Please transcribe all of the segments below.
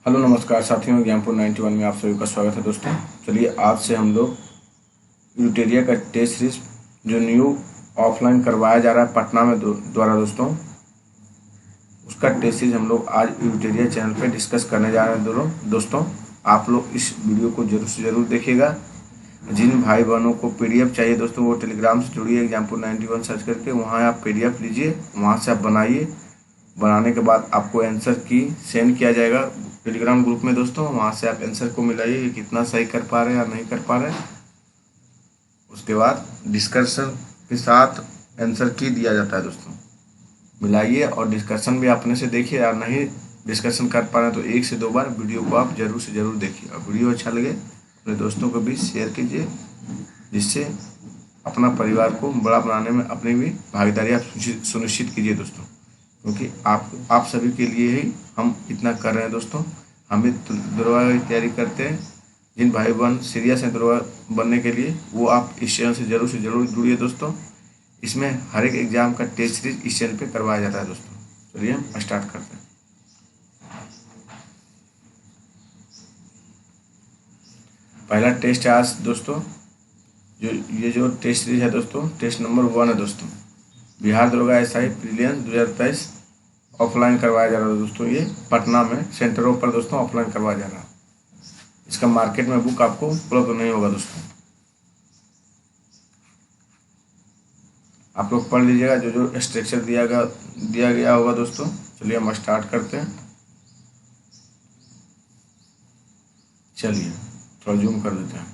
Hello नमस्कार साथियों, ज्ञानपुर 91 में आप सभी का स्वागत है दोस्तों। चलिए आज से हम लोग यूटेरिया का टेस्ट सीरीज जो न्यू ऑफलाइन करवाया जा रहा है पटना में द्वारा दोस्तों, उसका टेस्ट सीरीज हम लोग आज यूटेरिया चैनल पे डिस्कस करने जा रहे हैं। दोस्तों आप लोग इस वीडियो को जरूर से ज़रूर देखिएगा। जिन भाई बहनों को पीडीएफ चाहिए दोस्तों, वो टेलीग्राम से जुड़िए, ज्ञानपुर 91 सर्च करके वहाँ आप पीडीएफ लीजिए, वहाँ से आप बनाइए। बनाने के बाद आपको आंसर की सेंड किया जाएगा टेलीग्राम ग्रुप में दोस्तों। वहाँ से आप आंसर को मिलाइए कि कितना सही कर पा रहे हैं या नहीं कर पा रहे हैं। उसके बाद डिस्कशन के साथ आंसर की दिया जाता है दोस्तों। मिलाइए और डिस्कशन भी अपने से देखिए, या नहीं डिस्कशन कर पा रहे हैं तो 1 से 2 बार वीडियो को आप जरूर से ज़रूर देखिए। और वीडियो अच्छा लगे अपने दोस्तों को भी शेयर कीजिए, जिससे अपना परिवार को बड़ा बनाने में अपनी भी भागीदारी आप सुनिश्चित कीजिए दोस्तों, क्योंकि आप सभी के लिए ही हम इतना कर रहे हैं दोस्तों। हम भी दरोगा की तैयारी करते हैं। जिन भाई बहन सीरियस हैं दरोगा बनने के लिए, वो आप इस चैनल से ज़रूर जुड़िए दोस्तों। इसमें हर एक एग्जाम का टेस्ट सीरीज इस चैनल पे करवाया जाता है दोस्तों। चलिए हम स्टार्ट करते हैं। पहला टेस्ट है आज दोस्तों, जो टेस्ट सीरीज है दोस्तों, टेस्ट नंबर 1 है दोस्तों। बिहार दरोगा एसआई प्रीलियंस 2023 ऑफलाइन करवाया जा रहा है दोस्तों। ये पटना में सेंटरों पर दोस्तों ऑफलाइन करवाया जा रहा है। इसका मार्केट में बुक आपको उपलब्ध नहीं होगा दोस्तों। आप लोग पढ़ लीजिएगा जो स्ट्रक्चर दिया गया होगा दोस्तों। चलिए हम स्टार्ट करते हैं। चलिए थोड़ा जूम कर देते हैं।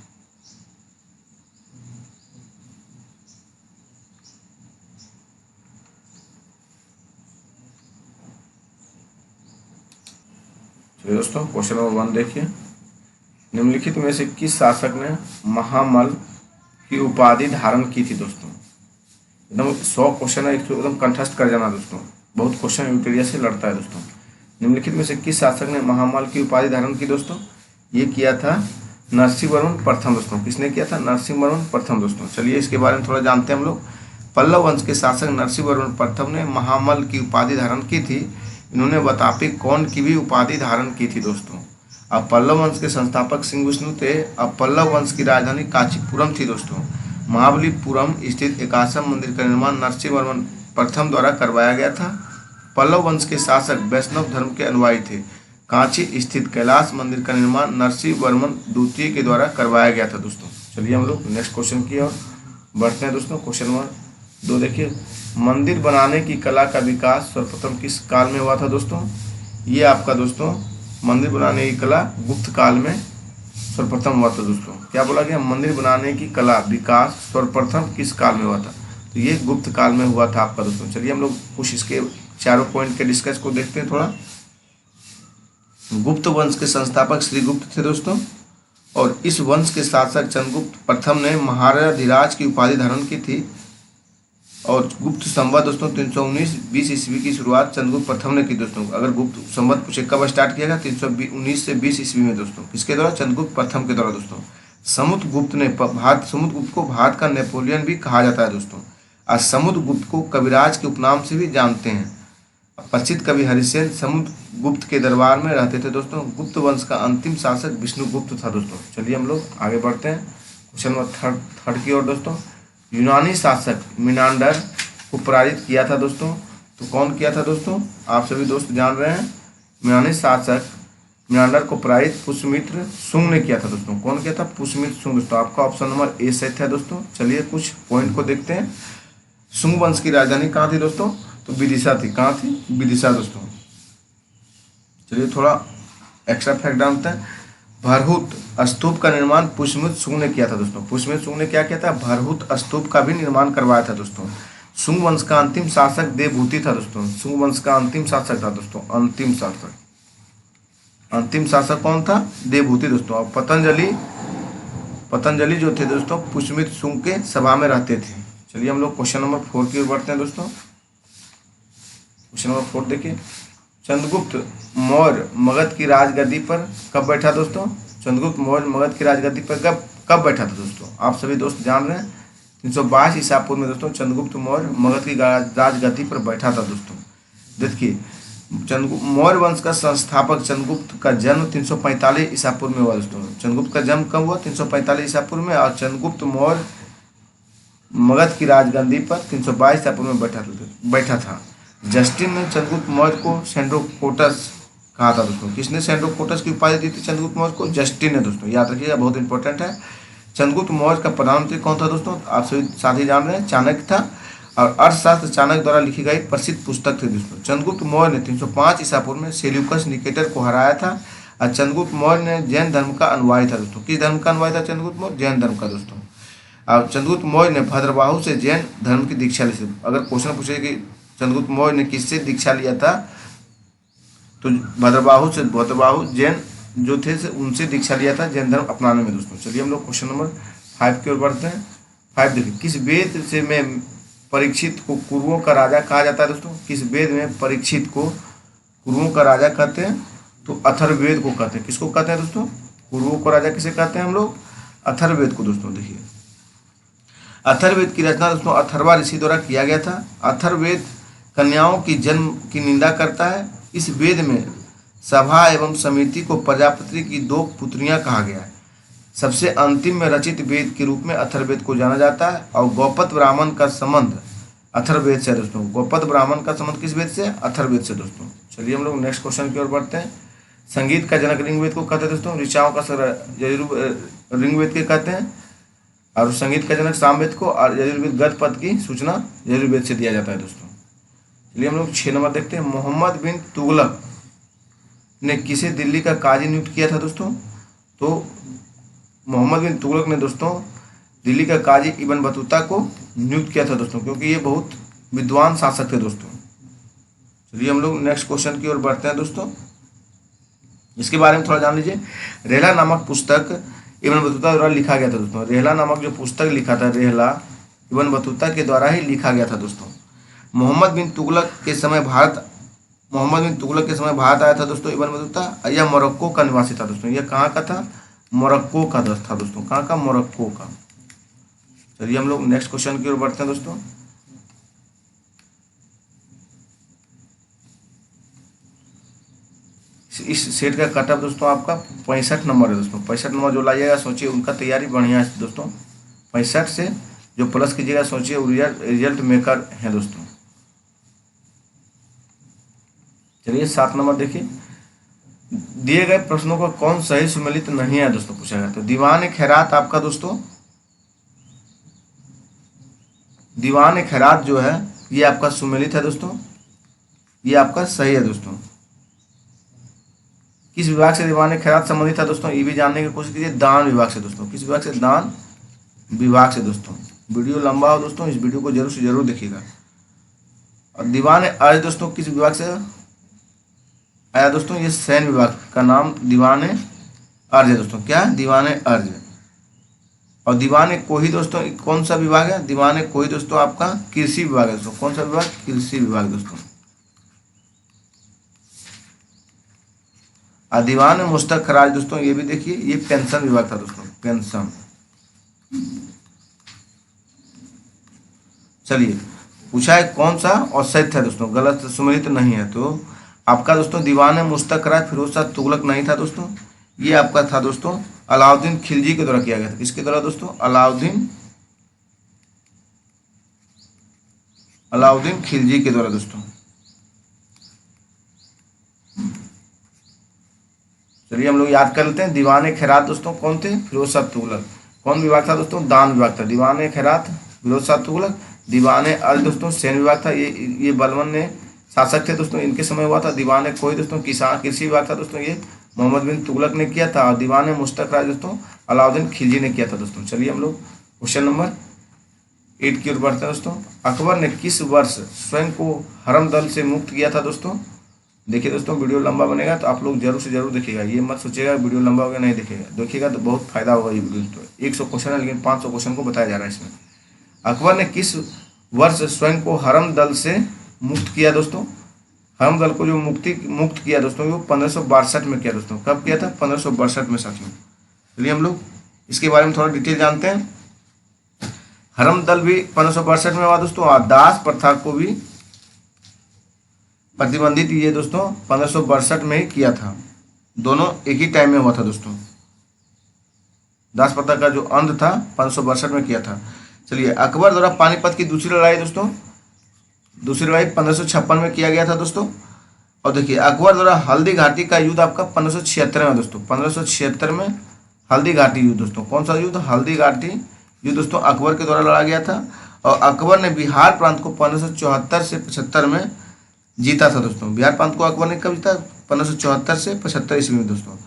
चलिए दोस्तों, क्वेश्चन नंबर 1 देखिए। निम्नलिखित में से किस शासक ने महामल की उपाधि धारण की थी दोस्तों? एकदम 100 क्वेश्चन है, इसको एकदम कंठस्थ कर जाना दोस्तों। बहुत क्वेश्चन यूटेरिया से लड़ता है दोस्तों। निम्नलिखित में से किस शासक ने महामल की उपाधि धारण की दोस्तों? ये किया था नरसिंहवर्मन प्रथम दोस्तों। किसने किया था? नरसिंहवर्मन प्रथम दोस्तों। चलिए इसके बारे में थोड़ा जानते हैं हम लोग। पल्लव वंश के शासक नरसिंहवर्मन प्रथम ने महामल की उपाधि धारण की थी। इन्होंने वातापी कौन की भी उपाधि धारण की थी दोस्तों। अब पल्लव वंश के संस्थापक सिंह विष्णु थे। अब पल्लव वंश की राजधानी कांचीपुरम थी दोस्तों। महाबलीपुरम स्थित एकाशम मंदिर का निर्माण नरसिंहवर्मन प्रथम द्वारा करवाया गया था। पल्लव वंश के शासक वैष्णव धर्म के अनुयायी थे। कांची स्थित कैलाश मंदिर का निर्माण नरसिंहवर्मन द्वितीय के द्वारा करवाया गया था दोस्तों। चलिए हम लोग नेक्स्ट क्वेश्चन की ओर बढ़ते हैं दोस्तों। क्वेश्चन नंबर 2 देखिए। मंदिर बनाने की कला का विकास सर्वप्रथम किस काल में हुआ था दोस्तों? ये आपका दोस्तों मंदिर बनाने की कला गुप्त काल में सर्वप्रथम हुआ था दोस्तों। क्या बोला गया? मंदिर बनाने की कला विकास सर्वप्रथम किस काल में हुआ था? तो ये गुप्त काल में हुआ था आपका दोस्तों। चलिए हम लोग कुछ इसके चारों पॉइंट के डिस्कस को देखते हैं थोड़ा। गुप्त वंश के संस्थापक श्री गुप्त थे दोस्तों, और इस वंश के शासक चंद्रगुप्त प्रथम ने महाराजाधिराज की उपाधि धारण की थी। और गुप्त संवत दोस्तों 319-20 ईस्वी की शुरुआत चंद्रगुप्त प्रथम ने की दोस्तों। अगर गुप्त संवत पूछे कब स्टार्ट किया गया? 319 से 20 ईस्वी में दोस्तों। किसके द्वारा? चंद्रगुप्त प्रथम के द्वारा दोस्तों। समुद्रगुप्त को भारत का नेपोलियन भी कहा जाता है दोस्तों। आज समुद्रगुप्त को कविराज के उपनाम से भी जानते हैं। प्रसिद्ध कवि हरिसेन समुद्रगुप्त के दरबार में रहते थे दोस्तों। गुप्त वंश का अंतिम शासक विष्णुगुप्त था दोस्तों। चलिए हम लोग आगे बढ़ते हैं क्वेश्चन नंबर थर्ड की ओर दोस्तों। यूनानी शासक मिनांडर को पराजित किया था दोस्तों। तो कौन किया था दोस्तों? आप सभी दोस्त जान रहे हैं। यूनानी शासक मिनांडर को पराजित पुष्यमित्र शुंग ने किया था दोस्तों। कौन किया था? पुष्यमित्र शुंग दोस्तों। आपका ऑप्शन नंबर ए सही है दोस्तों। चलिए कुछ पॉइंट को देखते हैं। शुंग वंश की राजधानी कहाँ थी दोस्तों? तो विदिशा थी। कहाँ थी? विदिशा दोस्तों। चलिए थोड़ा एक्स्ट्रा फैक्ट जानते हैं। भरहुत स्तूप का निर्माण पुष्यमित्र शुंग ने किया था दोस्तों। पुष्यमित्र शुंग ने क्या किया था? भरहुत स्तूप का भी निर्माण करवाया था दोस्तों। शुंग वंश का अंतिम शासक देवभूति था दोस्तों। शुंग वंश का अंतिम शासक था दोस्तों। अंतिम शासक कौन था? देवभूति दोस्तों। और पतंजलि जो थे दोस्तों पुष्यमित्र शुंग के सभा में रहते थे। चलिए हम लोग क्वेश्चन नंबर 4 की ओर बढ़ते हैं दोस्तों। क्वेश्चन नंबर 4 देखिए। चंद्रगुप्त मौर्य मगध की राजगद्दी पर कब बैठा दोस्तों? चंद्रगुप्त मौर्य मगध की राजगद्दी पर कब बैठा था दोस्तों? आप सभी दोस्त जान रहे हैं। 322 ईसा पूर्व में दोस्तों चंद्रगुप्त मौर्य मगध की राजगद्दी पर बैठा था दोस्तों। देखिए चंद्रगुप्त मौर्य वंश का संस्थापक चंद्रगुप्त का जन्म 345 ईसा पूर्व में हुआ दोस्तों। चंद्रगुप्त का जन्म कब हुआ? 345 ईसा पूर्व में। और चंद्रगुप्त मौर्य मगध की राजगद्दी पर 322 ईसा पूर्व में बैठा था। जस्टिन ने चंद्रगुप्त मौर्य को सेंड्रोकोटस कहा था दोस्तों। किसने सेंड्रोकोटस की उपाधि दी थी चंद्रगुप्त मौर्य को? जस्टिन ने दोस्तों, याद रखिएगा, बहुत इंपॉर्टेंट है। चंद्रगुप्त मौर्य का प्रधानमंत्री कौन था दोस्तों? आप सभी साथी जान रहे हैं, चाणक्य था। और अर्थशास्त्र चाणक्य द्वारा लिखी गई प्रसिद्ध पुस्तक थी दोस्तों। चंद्रगुप्त मौर्य ने 305 ईसा पूर्व में सेल्यूकस निकेटर को हराया था। और चंद्रगुप्त मौर्य ने जैन धर्म का अनुयायी था दोस्तों। किस धर्म का अनुयायी था चंद्रगुप्त मौर्य? जैन धर्म का दोस्तों। और चंद्रगुप्त मौर्य ने भद्रबाहु से जैन धर्म की दीक्षा ली थी। अगर क्वेश्चन पूछे कि चंद्रगुप्त मौर्य ने किससे दीक्षा लिया था, तो भद्रबाहु जैन जो थे उनसे दीक्षा लिया था जैन धर्म अपनाने में दोस्तों। चलिए हम लोग क्वेश्चन नंबर 5 की ओर बढ़ते हैं। 5 देखिए, किस वेद से में परीक्षित को कुरुओं का राजा कहा जाता है दोस्तों? किस वेद में परीक्षित को कुरुओं का राजा कहते हैं? तो अथर्ववेद को कहते हैं। किसको कहते हैं दोस्तों? कुरुओं को राजा किसे कहते हैं हम लोग? अथर्ववेद को दोस्तों। देखिए, अथर्ववेद की रचना दोस्तों अथर्वा ऋषि द्वारा किया गया था। अथर्ववेद कन्याओं की जन्म की निंदा करता है। इस वेद में सभा एवं समिति को प्रजापति की 2 पुत्रियां कहा गया है। सबसे अंतिम में रचित वेद के रूप में अथर्ववेद को जाना जाता है। और गौपद ब्राह्मण का संबंध अथर्ववेद से दोस्तों। गौपद ब्राह्मण का संबंध किस वेद से? अथर्ववेद से दोस्तों। चलिए हम लोग नेक्स्ट क्वेश्चन की ओर बढ़ते हैं। संगीत का जनक ऋग्वेद को कहते हैं दोस्तों। ऋचाओं का ऋग्वेद के कहते हैं। और संगीत का जनक सामवेद को, और यजुर्वेद गद पद की सूचना यजुर्वेद से दिया जाता है दोस्तों। चलिए हम लोग 6 नंबर देखते हैं। मोहम्मद बिन तुगलक ने किसे दिल्ली का काजी नियुक्त किया था दोस्तों? तो मोहम्मद बिन तुगलक ने दोस्तों दिल्ली का काजी इब्न बतूता को नियुक्त किया था दोस्तों, क्योंकि ये बहुत विद्वान शासक थे दोस्तों। चलिए हम लोग नेक्स्ट क्वेश्चन की ओर बढ़ते हैं दोस्तों। इसके बारे में थोड़ा जान लीजिए। रेहला नामक पुस्तक इब्न बतूता द्वारा लिखा गया था दोस्तों। रेहला नामक जो पुस्तक लिखा था, रेहला इब्न बतूता के द्वारा ही लिखा गया था दोस्तों। मोहम्मद बिन तुगलक के समय भारत आया था दोस्तों इब्न बतूता। यह मोरक्को का निवासी था दोस्तों। यह कहाँ का था? मोरक्को का था दोस्तों। कहाँ का? मोरक्को का। चलिए हम लोग नेक्स्ट क्वेश्चन की ओर बढ़ते हैं दोस्तों। इस सेट का कटअप दोस्तों आपका 65 नंबर है दोस्तों। 65 नंबर जो लाइएगा सोचिए उनका तैयारी बढ़िया है दोस्तों। 65 से जो प्लस कीजिएगा सोचिए रिजल्ट मेकर है दोस्तों। चलिए 7 नंबर देखिए। दिए गए प्रश्नों का कौन सही सुमेलित नहीं है दोस्तों पूछा गया। तो दीवान खैरात आपका दोस्तों, दीवान खैरात जो है ये आपका सुमेलित है दोस्तों। ये आपका सही है दोस्तों। किस विभाग से दीवान खैरात संबंधित है दोस्तों? ये भी जानने की कोशिश कीजिए। दान विभाग से दोस्तों। किस विभाग से? दान विभाग से दोस्तों। वीडियो लंबा हो दोस्तों, इस वीडियो को जरूर से जरूर देखिएगा। और दीवान अर्ज दोस्तों किस विभाग से आया दोस्तों? ये सैन्य विभाग का नाम दीवान अर्ज है दोस्तों। क्या? दीवान अर्ज। और दीवान कोही दोस्तों कौन सा विभाग है? दीवान कोही दोस्तों आपका कृषि विभाग है दोस्तों। कौन सा विभाग? कृषि विभाग दोस्तों। और दीवान मुश्तक खराज दोस्तों ये भी देखिए, ये पेंशन विभाग था दोस्तों। पेंशन। चलिए पूछा है कौन सा औसत है दोस्तों? गलत सुमेलित नहीं है। तो आपका दोस्तों दीवान मुश्तक खराज फिरोज शाह तुगलक नहीं था दोस्तों। ये आपका था दोस्तों अलाउद्दीन खिलजी के द्वारा किया गया था। किसके द्वारा दोस्तों? अलाउद्दीन खिलजी के द्वारा दोस्तों। चलिए हम लोग याद कर लेते हैं। दीवान खैरात दोस्तों कौन थे? फिरोज शाह तुगलक। कौन विभाग था दोस्तों? दान विभाग था। दीवान खैरात फिरोज शाह तुगलक। दीवान अर्ज दोस्तों सैन्य विभाग था। ये बलबन ने शासक थे दोस्तों, इनके समय हुआ था। दीवान कोई दोस्तों कृषि विभाग था दोस्तों, ये मोहम्मद बिन तुगलक ने किया था। और दीवान मुश्तक राज दोस्तों अलाउद्दीन खिलजी ने किया था दोस्तों। चलिए हम लोग क्वेश्चन नंबर 8 की ओर बढ़ते हैं दोस्तों। अकबर ने किस वर्ष स्वयं को हरम दल से मुक्त किया था दोस्तों? देखिए दोस्तों वीडियो लंबा बनेगा तो आप लोग जरूर से जरूर देखिएगा। ये मत सोचिएगा वीडियो लंबा हो गया नहीं देखिएगा तो बहुत फायदा होगा ये वीडियो। तो 100 क्वेश्चन है लेकिन 500 क्वेश्चन को बताया जा रहा है इसमें। अकबर ने किस वर्ष स्वयं को हरम दल से मुक्त किया दोस्तों? हरम दल को जो मुक्त किया दोस्तों वो 1562 में किया दोस्तों। कब किया था? 1562 में साथियों। चलिए हम लोग इसके बारे में थोड़ा डिटेल जानते हैं। हरम दल भी 1562 में हुआ दोस्तों। और दास प्रथा को भी प्रतिबंधित ये दोस्तों 1562 में ही किया था। दोनों एक ही टाइम में हुआ था दोस्तों। दासप्रथा का जो अंत था 1562 में किया था। चलिए, अकबर द्वारा पानीपत की दूसरी लड़ाई दोस्तों, दूसरी लड़ाई 1556 में किया गया था दोस्तों। और देखिए, अकबर द्वारा हल्दी घाटी का युद्ध आपका 1576 में दोस्तों, 1576 में हल्दी घाटी युद्ध दोस्तों। कौन सा युद्ध? हल्दी घाटी युद्ध दोस्तों अकबर के द्वारा लड़ा गया था। और अकबर ने बिहार प्रांत को 1574 से 75 में जीता था दोस्तों। बिहार प्रांत को अकबर ने कब जीता? 1574 से 75 ईस्वी में दोस्तों।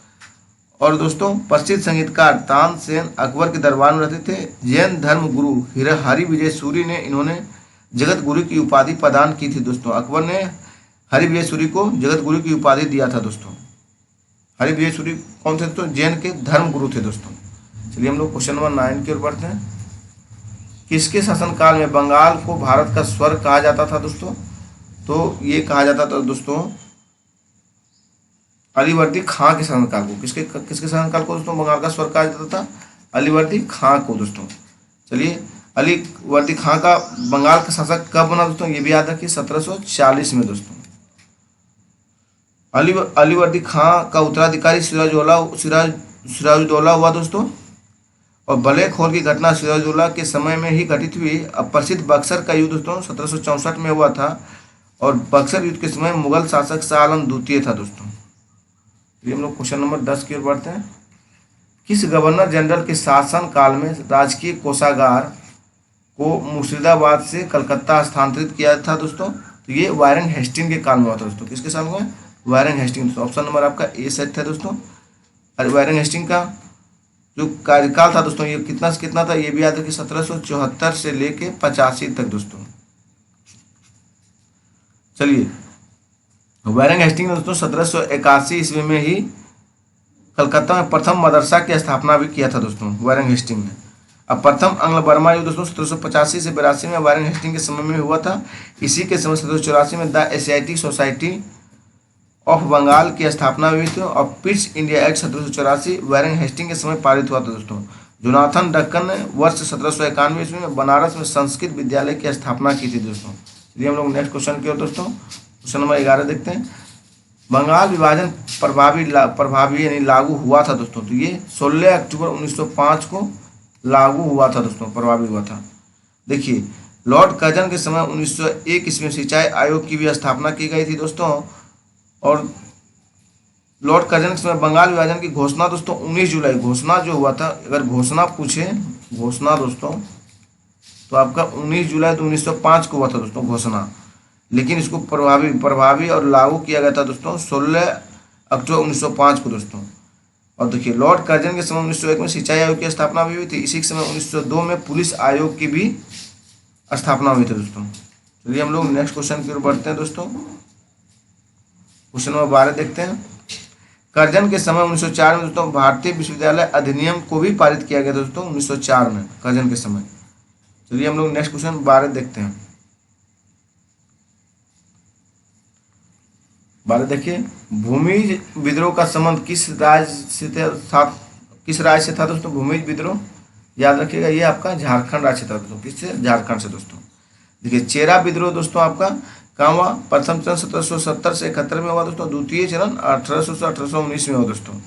और दोस्तों, प्रसिद्ध संगीतकार तानसेन अकबर के दरबार में रहते थे। जैन धर्म गुरु हरि विजय सूरी ने इन्होंने जगत गुरु की उपाधि प्रदान की थी दोस्तों। अकबर ने हरि विजय सूरी को जगत गुरु की उपाधि दिया था दोस्तों। हरि विजय सूरी कौन थे दोस्तों? जैन के धर्म गुरु थे दोस्तों। चलिए हम लोग क्वेश्चन नंबर 9 की ओर बढ़ते हैं। किसके शासनकाल में बंगाल को भारत का स्वर्ग कहा जाता था दोस्तों? तो ये कहा जाता था दोस्तों अलीवर्दी खां के शासनकाल को। किसके शासनकाल को दोस्तों बंगाल का स्वर्ग कहा जाता था? अलीवर्दी खां को दोस्तों। चलिए, अलीवर्दी खां का बंगाल का शासक कब बना दोस्तों? ये भी याद रखिए, 1740 में दोस्तों। अलीवर्दी खां का उत्तराधिकारी सिराजुद्दौला हुआ दोस्तों। और बलेखोर की घटना सिराजुद्दौला के समय में ही घटित हुई। अब प्रसिद्ध बक्सर का युद्ध दोस्तों 1764 में हुआ था। और बक्सर युद्ध के समय मुगल शासक शाह आलम द्वितीय था दोस्तों। ये हम लोग क्वेश्चन नंबर 10 की ओर बढ़ते हैं। किस गवर्नर जनरल के शासन काल में राजकीय कोषागार को मुर्शिदाबाद से कलकत्ता स्थानांतरित किया था दोस्तों? तो ये वारेन हेस्टिंग के काल में हुआ था दोस्तों। किसके साल में? Warren Hasting. ऑप्शन नंबर आपका ए सेट था दोस्तों। और वारेन हेस्टिंग का जो कार्यकाल था दोस्तों, ये कितना से कितना था? ये भी याद रखिए, 1774 से लेके 85 तक दोस्तों। चलिए, वारेन हेस्टिंग ने दोस्तों 1781 ईस्वी में ही कलकत्ता में प्रथम मदरसा की स्थापना भी किया था दोस्तों वारेन हेस्टिंग ने। अब प्रथम अंग्ल बर्मा युद्ध दोस्तों 1785 से 82 में वारेन हेस्टिंग के समय में हुआ था। इसी के समय 1784 में the Asiatic society of Bengal की स्थापना हुई थी। और Pitt's India act 1784 Warren Hasting के समय पारित हुआ था दोस्तों। जोनाथन डक्कन ने वर्ष 1791 ईस्वी में बनारस में संस्कृत विद्यालय की स्थापना की थी दोस्तों। चलिए हम लोग नेक्स्ट क्वेश्चन की ओर दोस्तों, क्वेश्चन नंबर 11 देखते हैं। बंगाल विभाजन प्रभावी यानी लागू हुआ था दोस्तों। तो ये 16 अक्टूबर 1905 को लागू हुआ था दोस्तों, प्रभावी हुआ था। देखिए, लॉर्ड कर्जन के समय 1901 ईस्वी में सिंचाई आयोग की भी स्थापना की गई थी दोस्तों। और लॉर्ड कर्जन के समय बंगाल विभाजन की घोषणा दोस्तों 19 जुलाई, घोषणा जो हुआ था, अगर घोषणा पूछे घोषणा दोस्तों तो आपका 19 जुलाई 1905 को हुआ था दोस्तों घोषणा। लेकिन इसको प्रभावी और लागू किया गया था दोस्तों 16 अक्टूबर 1905 को दोस्तों। और देखिए, लॉर्ड कर्जन के समय 1901 में सिंचाई आयोग की स्थापना भी हुई थी। इसी के समय 1902 में पुलिस आयोग की भी स्थापना हुई थी दोस्तों। चलिए हम लोग नेक्स्ट क्वेश्चन की ओर बढ़ते हैं दोस्तों। क्वेश्चन नंबर 12 देखते हैं। कर्जन के समय 1904 में दोस्तों भारतीय विश्वविद्यालय अधिनियम को भी पारित किया गया दोस्तों 1904 में, कर्जन के समय। चलिए हम लोग नेक्स्ट क्वेश्चन 12 देखते हैं। 12 देखिए, भूमिज विद्रोह का संबंध किस राज्य से था दोस्तों? भूमिज विद्रोह याद रखिएगा, ये आपका झारखंड राज्य था दोस्तों। किससे? झारखंड से दोस्तों। देखिए, चेरा विद्रोह दोस्तों आपका कहाँ हुआ? प्रथम चरण 1770 से 71 में हुआ दोस्तों। द्वितीय चरण 1800 से 1819 में हुआ दोस्तों।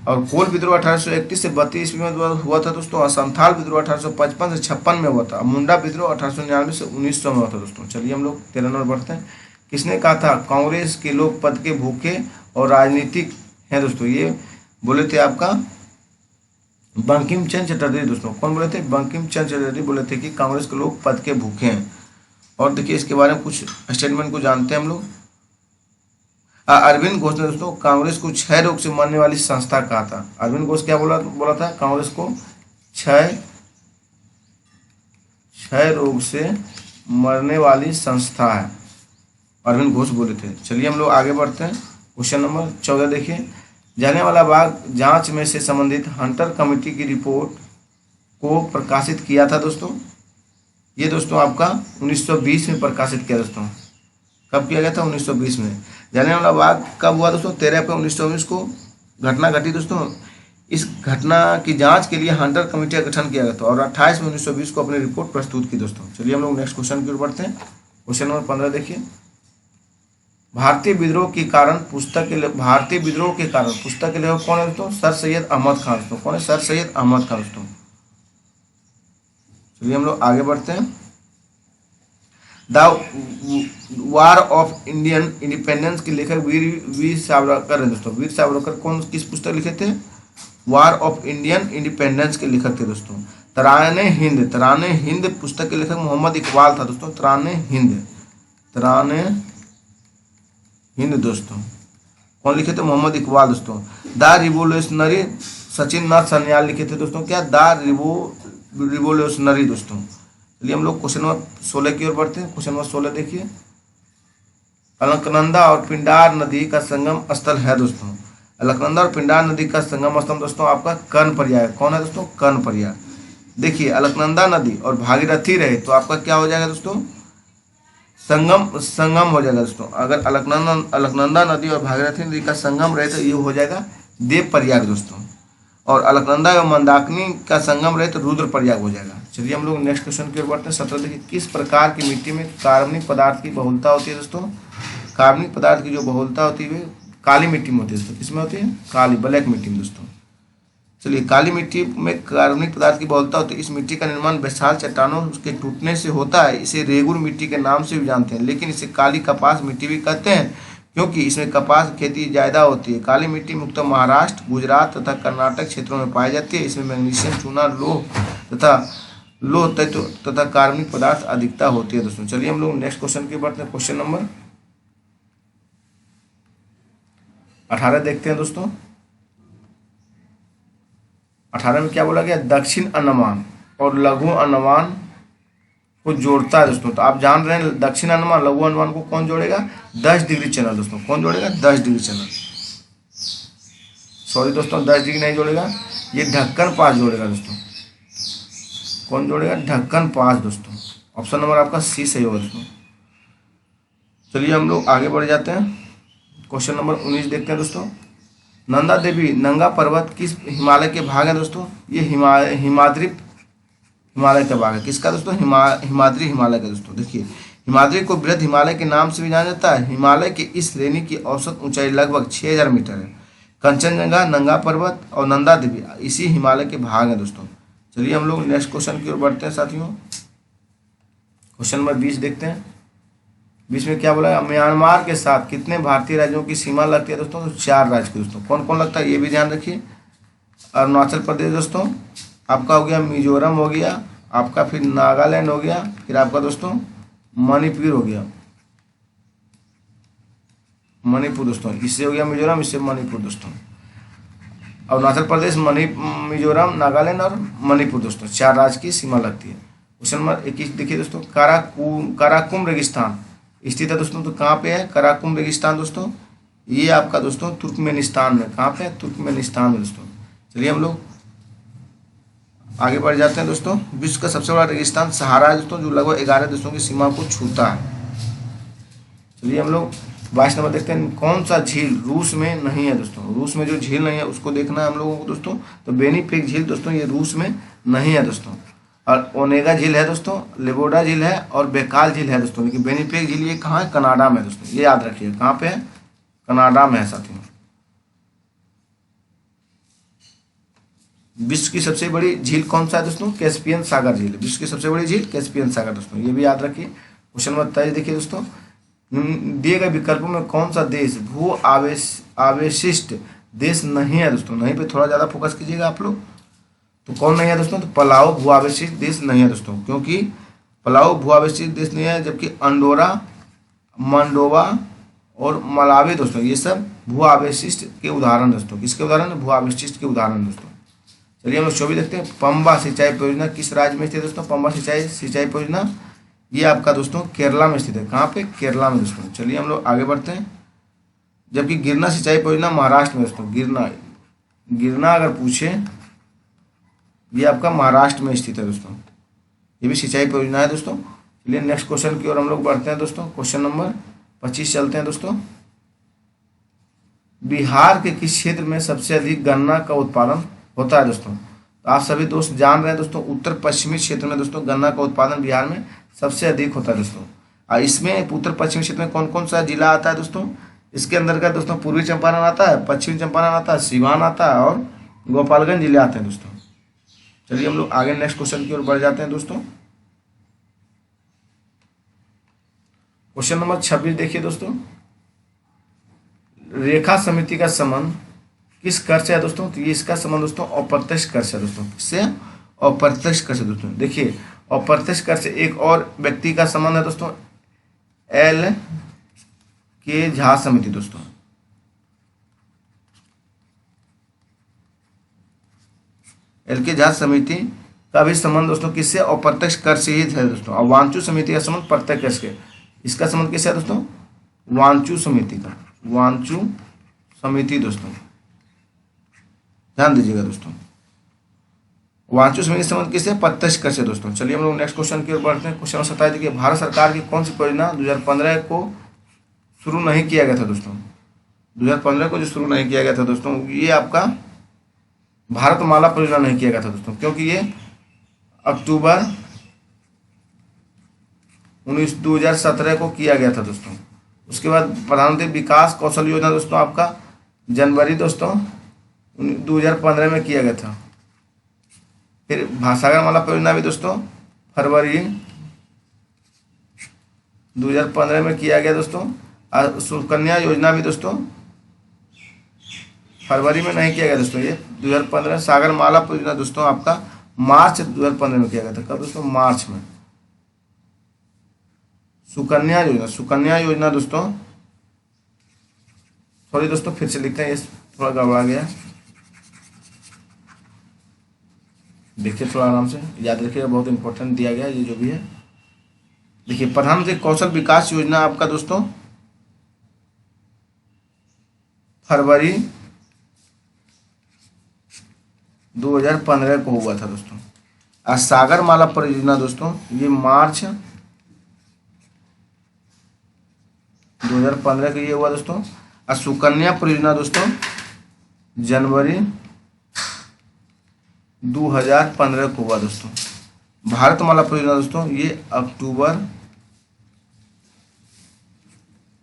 और कोल विद्रोह 1831 से 32 ईस्वी में हुआ था दोस्तों। और संथाल विद्रोह 1855 से 56 में हुआ था। मुंडा विद्रोह 1899 से 1900 में हुआ था दोस्तों। चलिए हम लोग 13 नंबर बढ़ते हैं। किसने कहा था कांग्रेस के लोग पद के भूखे और राजनीतिक हैं दोस्तों? ये बोले थे आपका बंकिम चंद्र चटर्जी दोस्तों। कौन बोले थे? बंकिम चंद्र चटर्जी बोले थे कि कांग्रेस के लोग पद के भूखे हैं। और देखिए, इसके बारे में कुछ स्टेटमेंट को जानते हैं हम लोग। अरविंद घोष ने दोस्तों कांग्रेस को क्षय रोग से मरने वाली संस्था कहा था। अरविंद घोष क्या बोला था? कांग्रेस को क्षय रोग से मरने वाली संस्था है, अरविंद घोष बोले थे। चलिए हम लोग आगे बढ़ते हैं। क्वेश्चन नंबर 14 देखिए। जलियांवाला बाग जांच में से संबंधित हंटर कमेटी की रिपोर्ट को प्रकाशित किया था दोस्तों। ये दोस्तों आपका 1920 में प्रकाशित किया दोस्तों। कब किया गया था? 1920 में। जलियांवाला बाग कब हुआ दोस्तों? 13 अप्रैल 1919 को घटना घटी दोस्तों। इस घटना की जांच के लिए हंटर कमेटी का गठन किया गया था। और 28 में 1920 को अपनी रिपोर्ट प्रस्तुत की दोस्तों। चलिए हम लोग नेक्स्ट क्वेश्चन की ओर बढ़ते हैं। क्वेश्चन नंबर 15 देखिए। भारतीय विद्रोह के कारण पुस्तक के भारतीय विद्रोह के कारण पुस्तक के लेखक कौन है दोस्तों? सर सैयद अहमद खान दोस्तों। कौन है? सर सैयद अहमद खान दोस्तों। चलिए हम लोग आगे बढ़ते हैं। The war of Indian independence के लेखक वीर सावरकर है दोस्तों। वीर सावरकर कौन किस पुस्तक लिखे थे? वार ऑफ इंडियन इंडिपेंडेंस के लेखक थे दोस्तों। तराने हिंद पुस्तक के लेखक मोहम्मद इकबाल था दोस्तों। तराने हिंद दोस्तों कौन लिखे थे? मोहम्मद इकबाल दोस्तों। द रिवोल्यूशनरी सचिन नाथ सन्याल लिखे थे दोस्तों। क्या? द रिवोल्यूशनरी दोस्तों। चलिए हम लोग क्वेश्चन नंबर 16 की ओर बढ़ते हैं। क्वेश्चन नंबर 16 देखिए। अलकनंदा और पिंडार नदी का संगम स्थल है दोस्तों। अलकनंदा और पिंडार नदी का संगम स्थल दोस्तों आपका कर्णप्रयाग है। कौन है दोस्तों? कर्णप्रयाग। देखिए अलकनंदा नदी और भागीरथी रहे तो आपका क्या हो जाएगा दोस्तों? संगम हो जाएगा दोस्तों। अगर अलकनंदा नदी और भागीरथी नदी का संगम रहे तो ये हो जाएगा देवप्रयाग दोस्तों। और अलकनंदा एवं मंदाकिनी का संगम रहे तो रुद्रप्रयाग हो जाएगा। चलिए हम लोग नेक्स्ट क्वेश्चन की ओर बढ़ते हैं। 17 देखिए। किस प्रकार की मिट्टी में कार्बनिक पदार्थ की बहुलता होती है दोस्तों? कार्बनिक पदार्थ की जो बहुलता होती है काली मिट्टी में होती है दोस्तों। किसमें होती है? काली ब्लैक मिट्टी में दोस्तों। चलिए काली मिट्टी में कार्बनिक पदार्थ की बहुलता होती है। इस मिट्टी का निर्माण विशाल चट्टानों के टूटने से होता है। इसे रेगुर मिट्टी के नाम से भी जानते हैं, लेकिन इसे काली कपास मिट्टी भी कहते हैं क्योंकि इसमें कपास की खेती ज़्यादा होती है। काली मिट्टी मुख्यतः महाराष्ट्र, गुजरात तथा कर्नाटक क्षेत्रों में पाई जाती है। इसमें मैग्नीशियम, चूना, लोह तत्व तथा कार्बनिक पदार्थ अधिकता होती है दोस्तों। चलिए हम लोग नेक्स्ट क्वेश्चन की बढ़ते हैं। क्वेश्चन नंबर 18 देखते हैं दोस्तों। 18 में क्या बोला गया? दक्षिण अंडमान और लघु अंडमान को जोड़ता है दोस्तों। तो आप जान रहे हैं दक्षिण अंडमान लघु अंडमान को कौन जोड़ेगा? 10 डिग्री चैनल दोस्तों। कौन जोड़ेगा? 10 डिग्री चैनल। सॉरी दोस्तों 10 डिग्री नहीं जोड़ेगा, ये ढक्कन पास जोड़ेगा दोस्तों। कौन जोड़ेगा? ढक्कन पास दोस्तों। ऑप्शन नंबर आपका सी सही होगा दोस्तों। चलिए हम लोग आगे बढ़ जाते हैं। क्वेश्चन नंबर 19 देखते हैं दोस्तों। नंदा देवी नंगा पर्वत किस हिमालय के भाग है दोस्तों? ये हिमाद्री हिमालय का भाग है। किसका दोस्तों? हिमाद्री हिमालय का दोस्तों। देखिए हिमाद्री को बृहद हिमालय के नाम से भी जाना जाता है। हिमालय के इस श्रेणी की औसत ऊंचाई लगभग 6000 मीटर है। कंचनजंगा, नंगा पर्वत और नंदा देवी इसी हिमालय के भाग हैं दोस्तों। चलिए हम लोग नेक्स्ट क्वेश्चन की ओर बढ़ते हैं साथियों। क्वेश्चन नंबर 20 देखते हैं। 20 में क्या बोला है? म्यांमार के साथ कितने भारतीय राज्यों की सीमा लगती है दोस्तों? तो 4 राज्य की दोस्तों। कौन कौन लगता है ये भी ध्यान रखिए। अरुणाचल प्रदेश दोस्तों, आपका हो गया मिजोरम हो गया, आपका फिर नागालैंड हो गया, फिर आपका दोस्तों मणिपुर हो गया। मणिपुर दोस्तों, इससे हो गया मिजोरम, इससे मणिपुर दोस्तों। अरुणाचल प्रदेश, मिजोरम, नागालैंड और मणिपुर दोस्तों 4 राज्य की सीमा लगती है। क्वेश्चन नंबर 21 देखिए दोस्तों। काराकुम रेगिस्तान स्थित है दोस्तों। तो कहाँ पे है काराकुम रेगिस्तान दोस्तों? ये आपका दोस्तों तुर्कमेनिस्तान में। कहाँ पे है? तुर्कमेनिस्तान में दोस्तों। चलिए हम लोग आगे बढ़ जाते हैं दोस्तों। विश्व का सबसे बड़ा रेगिस्तान सहारा है दोस्तों, जो लगभग 11 देशों की सीमा को छूता है। चलिए हम लोग 22 नंबर देखते हैं। कौन सा झील रूस में नहीं है दोस्तों? रूस में जो झील नहीं है उसको देखना है हम लोगों को दोस्तों। तो बेनीफेक झील दोस्तों ये रूस में नहीं है दोस्तों। और ओनेगा झील है दोस्तों, लेबोडा झील है और बेकाल झील है दोस्तों। लेकिन बेनीफेक झील ये कहाँ है? कनाडा में दोस्तों। ये याद रखिए कहाँ पे है? कनाडा में है साथियों। विश्व की सबसे बड़ी झील कौन सा है दोस्तों? कैस्पियन सागर झील। विश्व की सबसे बड़ी झील कैस्पियन सागर दोस्तों, ये भी याद रखिए। क्वेश्चन नंबर 23 देखिए दोस्तों। दिए गए विकल्पों में कौन सा देश भू आवेशिष्ट देश नहीं है दोस्तों? नहीं पे थोड़ा ज़्यादा फोकस कीजिएगा आप लोग। तो कौन नहीं है दोस्तों? तो पलाओ भू आवेशिष्ट देश नहीं है दोस्तों, क्योंकि पलाओ भू आवेशिष्ट देश नहीं है, जबकि अंडोरा, मंडोवा और मलावी दोस्तों ये सब भू आवेशिष्ट के उदाहरण दोस्तों। किसके उदाहरण? भू आवेशिष्ट के उदाहरण दोस्तों। चलिए हम लोग 24 देखते हैं। पंबा सिंचाई परियोजना किस राज्य में स्थित है दोस्तों? पंबा सिंचाई परियोजना ये आपका दोस्तों केरला में स्थित है। कहाँ पे? केरला में दोस्तों। चलिए हम लोग आगे बढ़ते हैं। जबकि गिरना सिंचाई परियोजना महाराष्ट्र में दोस्तों। गिरना अगर पूछे ये आपका महाराष्ट्र में स्थित है दोस्तों। ये भी सिंचाई परियोजना है दोस्तों। चलिए नेक्स्ट क्वेश्चन की ओर हम लोग बढ़ते हैं दोस्तों। क्वेश्चन नंबर 25 चलते हैं दोस्तों। बिहार के किस क्षेत्र में सबसे अधिक गन्ना का उत्पादन होता है दोस्तों? तो आप सभी दोस्त जान रहे हैं दोस्तों, उत्तर पश्चिमी क्षेत्र में दोस्तों गन्ना का उत्पादन बिहार में सबसे अधिक होता है दोस्तों। और इसमें उत्तर पश्चिमी क्षेत्र में कौन कौन सा जिला आता है दोस्तों? इसके अंदर का दोस्तों पूर्वी चंपारण आता है, पश्चिमी चंपारण आता है, सिवान आता है और गोपालगंज जिले आते हैं दोस्तों। चलिए हम लोग आगे नेक्स्ट क्वेश्चन की ओर बढ़ जाते हैं दोस्तों। क्वेश्चन नंबर 26 देखिए दोस्तों, रेखा समिति का संबंध किस कर से है दोस्तों? तो ये इसका संबंध दोस्तों अप्रत्यक्ष कर से है दोस्तों। किससे? अप्रत्यक्ष कर से दोस्तों। देखिए अप्रत्यक्ष कर से एक और व्यक्ति का संबंध है दोस्तों, एल के झा समिति दोस्तों। एल के झा समिति का भी संबंध दोस्तों किससे? अप्रत्यक्ष कर से ही है दोस्तों। और वांचू समिति का संबंध प्रत्यक्ष कर से। इसका संबंध किससे है दोस्तों? वांचू समिति का, वांचू समिति दोस्तों, ध्यान दीजिएगा दोस्तों। वांचू समिति संबंध किससे? प्रत्यक्ष कर से दोस्तों। चलिए हम लोग नेक्स्ट क्वेश्चन की ओर बढ़ते हैं। क्वेश्चन 27 देखिए, भारत सरकार की कौन सी परियोजना 2015 को शुरू नहीं किया गया था दोस्तों? 2015 को जो शुरू नहीं किया गया था दोस्तों, ये आपका भारतमाला परियोजना नहीं किया गया था दोस्तों, क्योंकि ये अक्टूबर 2017 को किया गया था दोस्तों। उसके बाद प्रधानमंत्री विकास कौशल योजना दोस्तों आपका जनवरी दोस्तों 2015 में किया गया था। फिर सागरमाला परियोजना भी दोस्तों फरवरी 2015 में किया गया दोस्तों। और सुकन्या योजना भी दोस्तों फरवरी में नहीं किया गया दोस्तों, ये 2015। सागरमाला परियोजना दोस्तों आपका मार्च 2015 में किया गया था। कब दोस्तों? मार्च में। सुकन्या योजना, सुकन्या योजना दोस्तों, सॉरी दोस्तों फिर से लिखते हैं, ये थोड़ा गड़बड़ा गया, देखिए थोड़ा आराम से याद रखिएगा, बहुत इंपॉर्टेंट दिया गया ये जो भी है। देखिए प्रधानमंत्री कौशल विकास योजना आपका दोस्तों फरवरी 2015 को हुआ था दोस्तों। और सागरमाला परियोजना दोस्तों ये मार्च 2015 का ये हुआ दोस्तों। और सुकन्या परियोजना दोस्तों जनवरी 2015 को हुआ दोस्तों। भारतमाला परियोजना दोस्तों ये अक्टूबर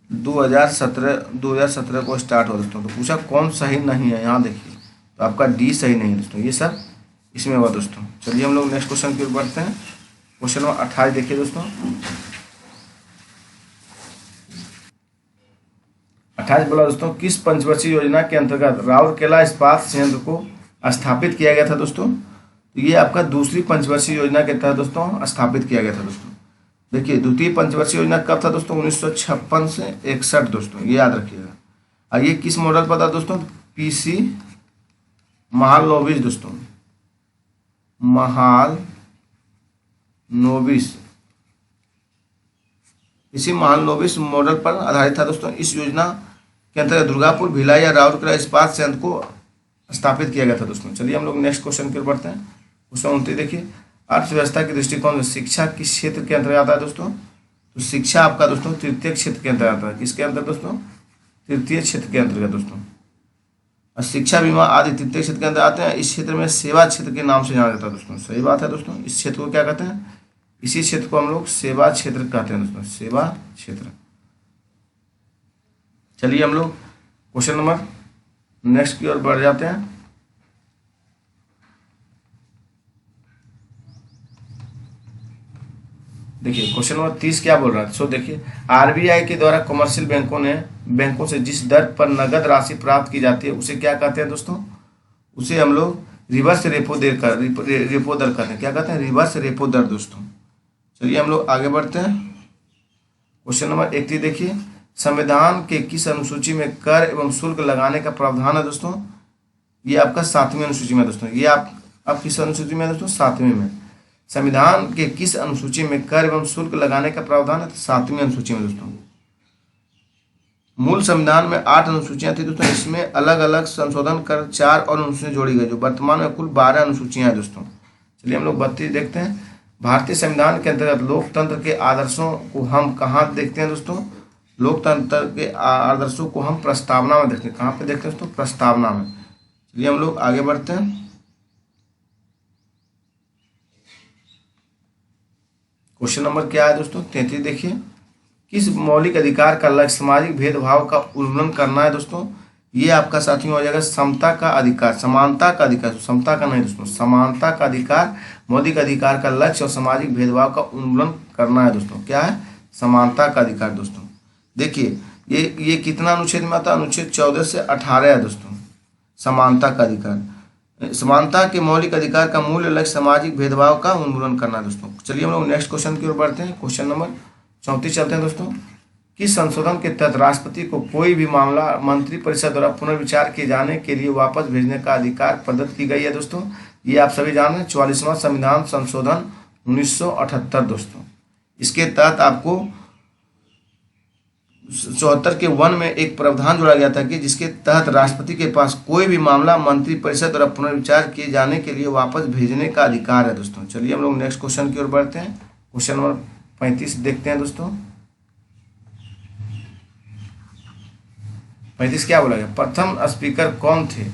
2017 को स्टार्ट हुआ दोस्तों। तो पूछा कौन सही नहीं है, यहाँ देखिए तो आपका डी सही नहीं है दोस्तों, ये सब इसमें हुआ दोस्तों। चलिए हम लोग नेक्स्ट क्वेश्चन की ओर बढ़ते हैं। क्वेश्चन नंबर 28 देखिए दोस्तों। 28 बोला दोस्तों, किस पंचवर्षीय योजना के अंतर्गत राउरकेला इस्पात संयंत्र को स्थापित किया गया था दोस्तों? तो ये आपका दूसरी पंचवर्षीय योजना के तहत दोस्तों स्थापित किया गया था दोस्तों। देखिए द्वितीय पंचवर्षीय योजना कब था दोस्तों? 1956 से 61 दोस्तों, ये याद रखिएगा। और ये किस मॉडल पर था दोस्तों? पीसी महालनोबिस दोस्तों, महालनोबिस, इसी महालनोबिस मॉडल पर आधारित था दोस्तों। इस योजना के अंतर्गत दुर्गापुर, भिलाई या राउरकेला इस्पात संयंत्र को स्थापित किया गया था दोस्तों। चलिए हम लोग नेक्स्ट क्वेश्चन की ओर बढ़ते हैं। क्वेश्चन 29 देखिए, अर्थव्यवस्था के दृष्टिकोण से शिक्षा किस क्षेत्र के अंतर्गत आता है दोस्तों? तो शिक्षा आपका दोस्तों तृतीय क्षेत्र के अंतर्गत आता है। किसके अंतर्गत दोस्तों? तृतीय क्षेत्र के अंतर्गत दोस्तों। और शिक्षा, बीमा आदि तृतीय क्षेत्र के अंदर आते हैं। इस क्षेत्र में सेवा क्षेत्र के नाम से जाना जाता है दोस्तों। सही बात है दोस्तों। इस क्षेत्र को क्या कहते हैं? इसी क्षेत्र को हम लोग सेवा क्षेत्र कहते हैं दोस्तों, सेवा क्षेत्र। चलिए हम लोग क्वेश्चन नंबर नेक्स्ट की ओर बढ़ जाते हैं। देखिए क्वेश्चन नंबर 30 क्या बोल रहा है? सो देखिए, आरबीआई के द्वारा कमर्शियल बैंकों से जिस दर पर नगद राशि प्राप्त की जाती है उसे क्या कहते हैं दोस्तों? उसे हम लोग रिवर्स रेपो दर कहते हैं। क्या कहते हैं? रिवर्स रेपो दर दोस्तों। चलिए हम लोग आगे बढ़ते हैं। क्वेश्चन नंबर 31 देखिए, संविधान के किस अनुसूची में कर एवं शुल्क लगाने का प्रावधान है दोस्तों? ये आपका 7वीं अनुसूची में दोस्तों। ये आप किस अनुसूची में दोस्तों? 7वीं में। संविधान के किस अनुसूची में कर एवं शुल्क लगाने का प्रावधान है? 7वीं अनुसूची में दोस्तों। मूल संविधान में 8 अनुसूचियां थी दोस्तों। इसमें अलग अलग संशोधन कर 4 और अनुसूचियां जोड़ी गई, जो वर्तमान में कुल 12 अनुसूचियां हैं दोस्तों। चलिए हम लोग 32 देखते हैं। भारतीय संविधान के अंतर्गत लोकतंत्र के आदर्शों को हम कहाँ देखते हैं दोस्तों? लोकतंत्र के आदर्शों को हम प्रस्तावना में देखते हैं। कहाँ पे देखते हैं दोस्तों? प्रस्तावना में। चलिए हम लोग आगे बढ़ते हैं। क्वेश्चन नंबर क्या है दोस्तों? 33 देखिए, किस मौलिक अधिकार का लक्ष्य सामाजिक भेदभाव का उन्मूलन करना है दोस्तों? ये आपका साथियों हो जाएगा समता का अधिकार, समानता का अधिकार, समता का नहीं दोस्तों, समानता का अधिकार, मौलिक अधिकार का लक्ष्य और सामाजिक भेदभाव का उन्मूलन करना है दोस्तों। क्या है? समानता का अधिकार दोस्तों। देखिए ये कितना अनुच्छेद में आता है? अनुच्छेद 14 से 18 है दोस्तों। समानता का अधिकार, समानता के मौलिक अधिकार का मूल लक्ष्य सामाजिक भेदभाव का उन्मूलन करना है दोस्तों। चलिए हम लोग नेक्स्ट क्वेश्चन की ओर बढ़ते हैं। क्वेश्चन नंबर 34 चलते हैं दोस्तों। किस संशोधन के तहत राष्ट्रपति को कोई भी मामला मंत्रिपरिषद द्वारा पुनर्विचार किए जाने के लिए वापस भेजने का अधिकार प्रदत्त की गई है दोस्तों? ये आप सभी जान रहे हैं, 44वां संविधान संशोधन 1978 दोस्तों। इसके तहत आपको 74 के 1 में एक प्रावधान जोड़ा गया था कि जिसके तहत राष्ट्रपति के पास कोई भी मामला मंत्रिपरिषद द्वारा पुनर्विचार किए जाने के लिए वापस भेजने का अधिकार है दोस्तों। चलिए हम लोग नेक्स्ट क्वेश्चन की ओर बढ़ते हैं। क्वेश्चन नंबर 35 देखते हैं दोस्तों। 35 क्या बोला गया? प्रथम स्पीकर कौन थे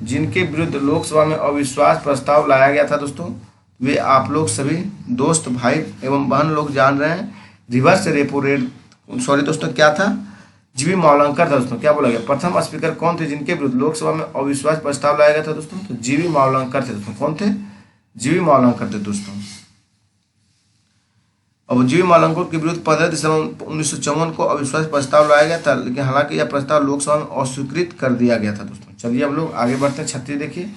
जिनके विरुद्ध लोकसभा में अविश्वास प्रस्ताव लाया गया था दोस्तों? वे आप लोग सभी दोस्त भाई एवं बहन लोग जान रहे हैं। रिवर्स रेपो रेट, सॉरी दोस्तों, क्या था? जीवी मावलंकर था दोस्तों। क्या बोला गया? प्रथम स्पीकर कौन थे जिनके विरुद्ध लोकसभा में अविश्वास प्रस्ताव लाया गया था दोस्तों? तो जीवी मावलंकर थे दोस्तों। कौन थे? जीवी मावलंकर थे दोस्तों। अब जीवी मावलंकर के विरुद्ध 15 दिसंबर 1954 को अविश्वास प्रस्ताव लाया गया था, लेकिन हालांकि यह प्रस्ताव लोकसभा में अस्वीकृत कर दिया गया था दोस्तों। चलिए हम लोग आगे बढ़ते हैं। 36 देखिए,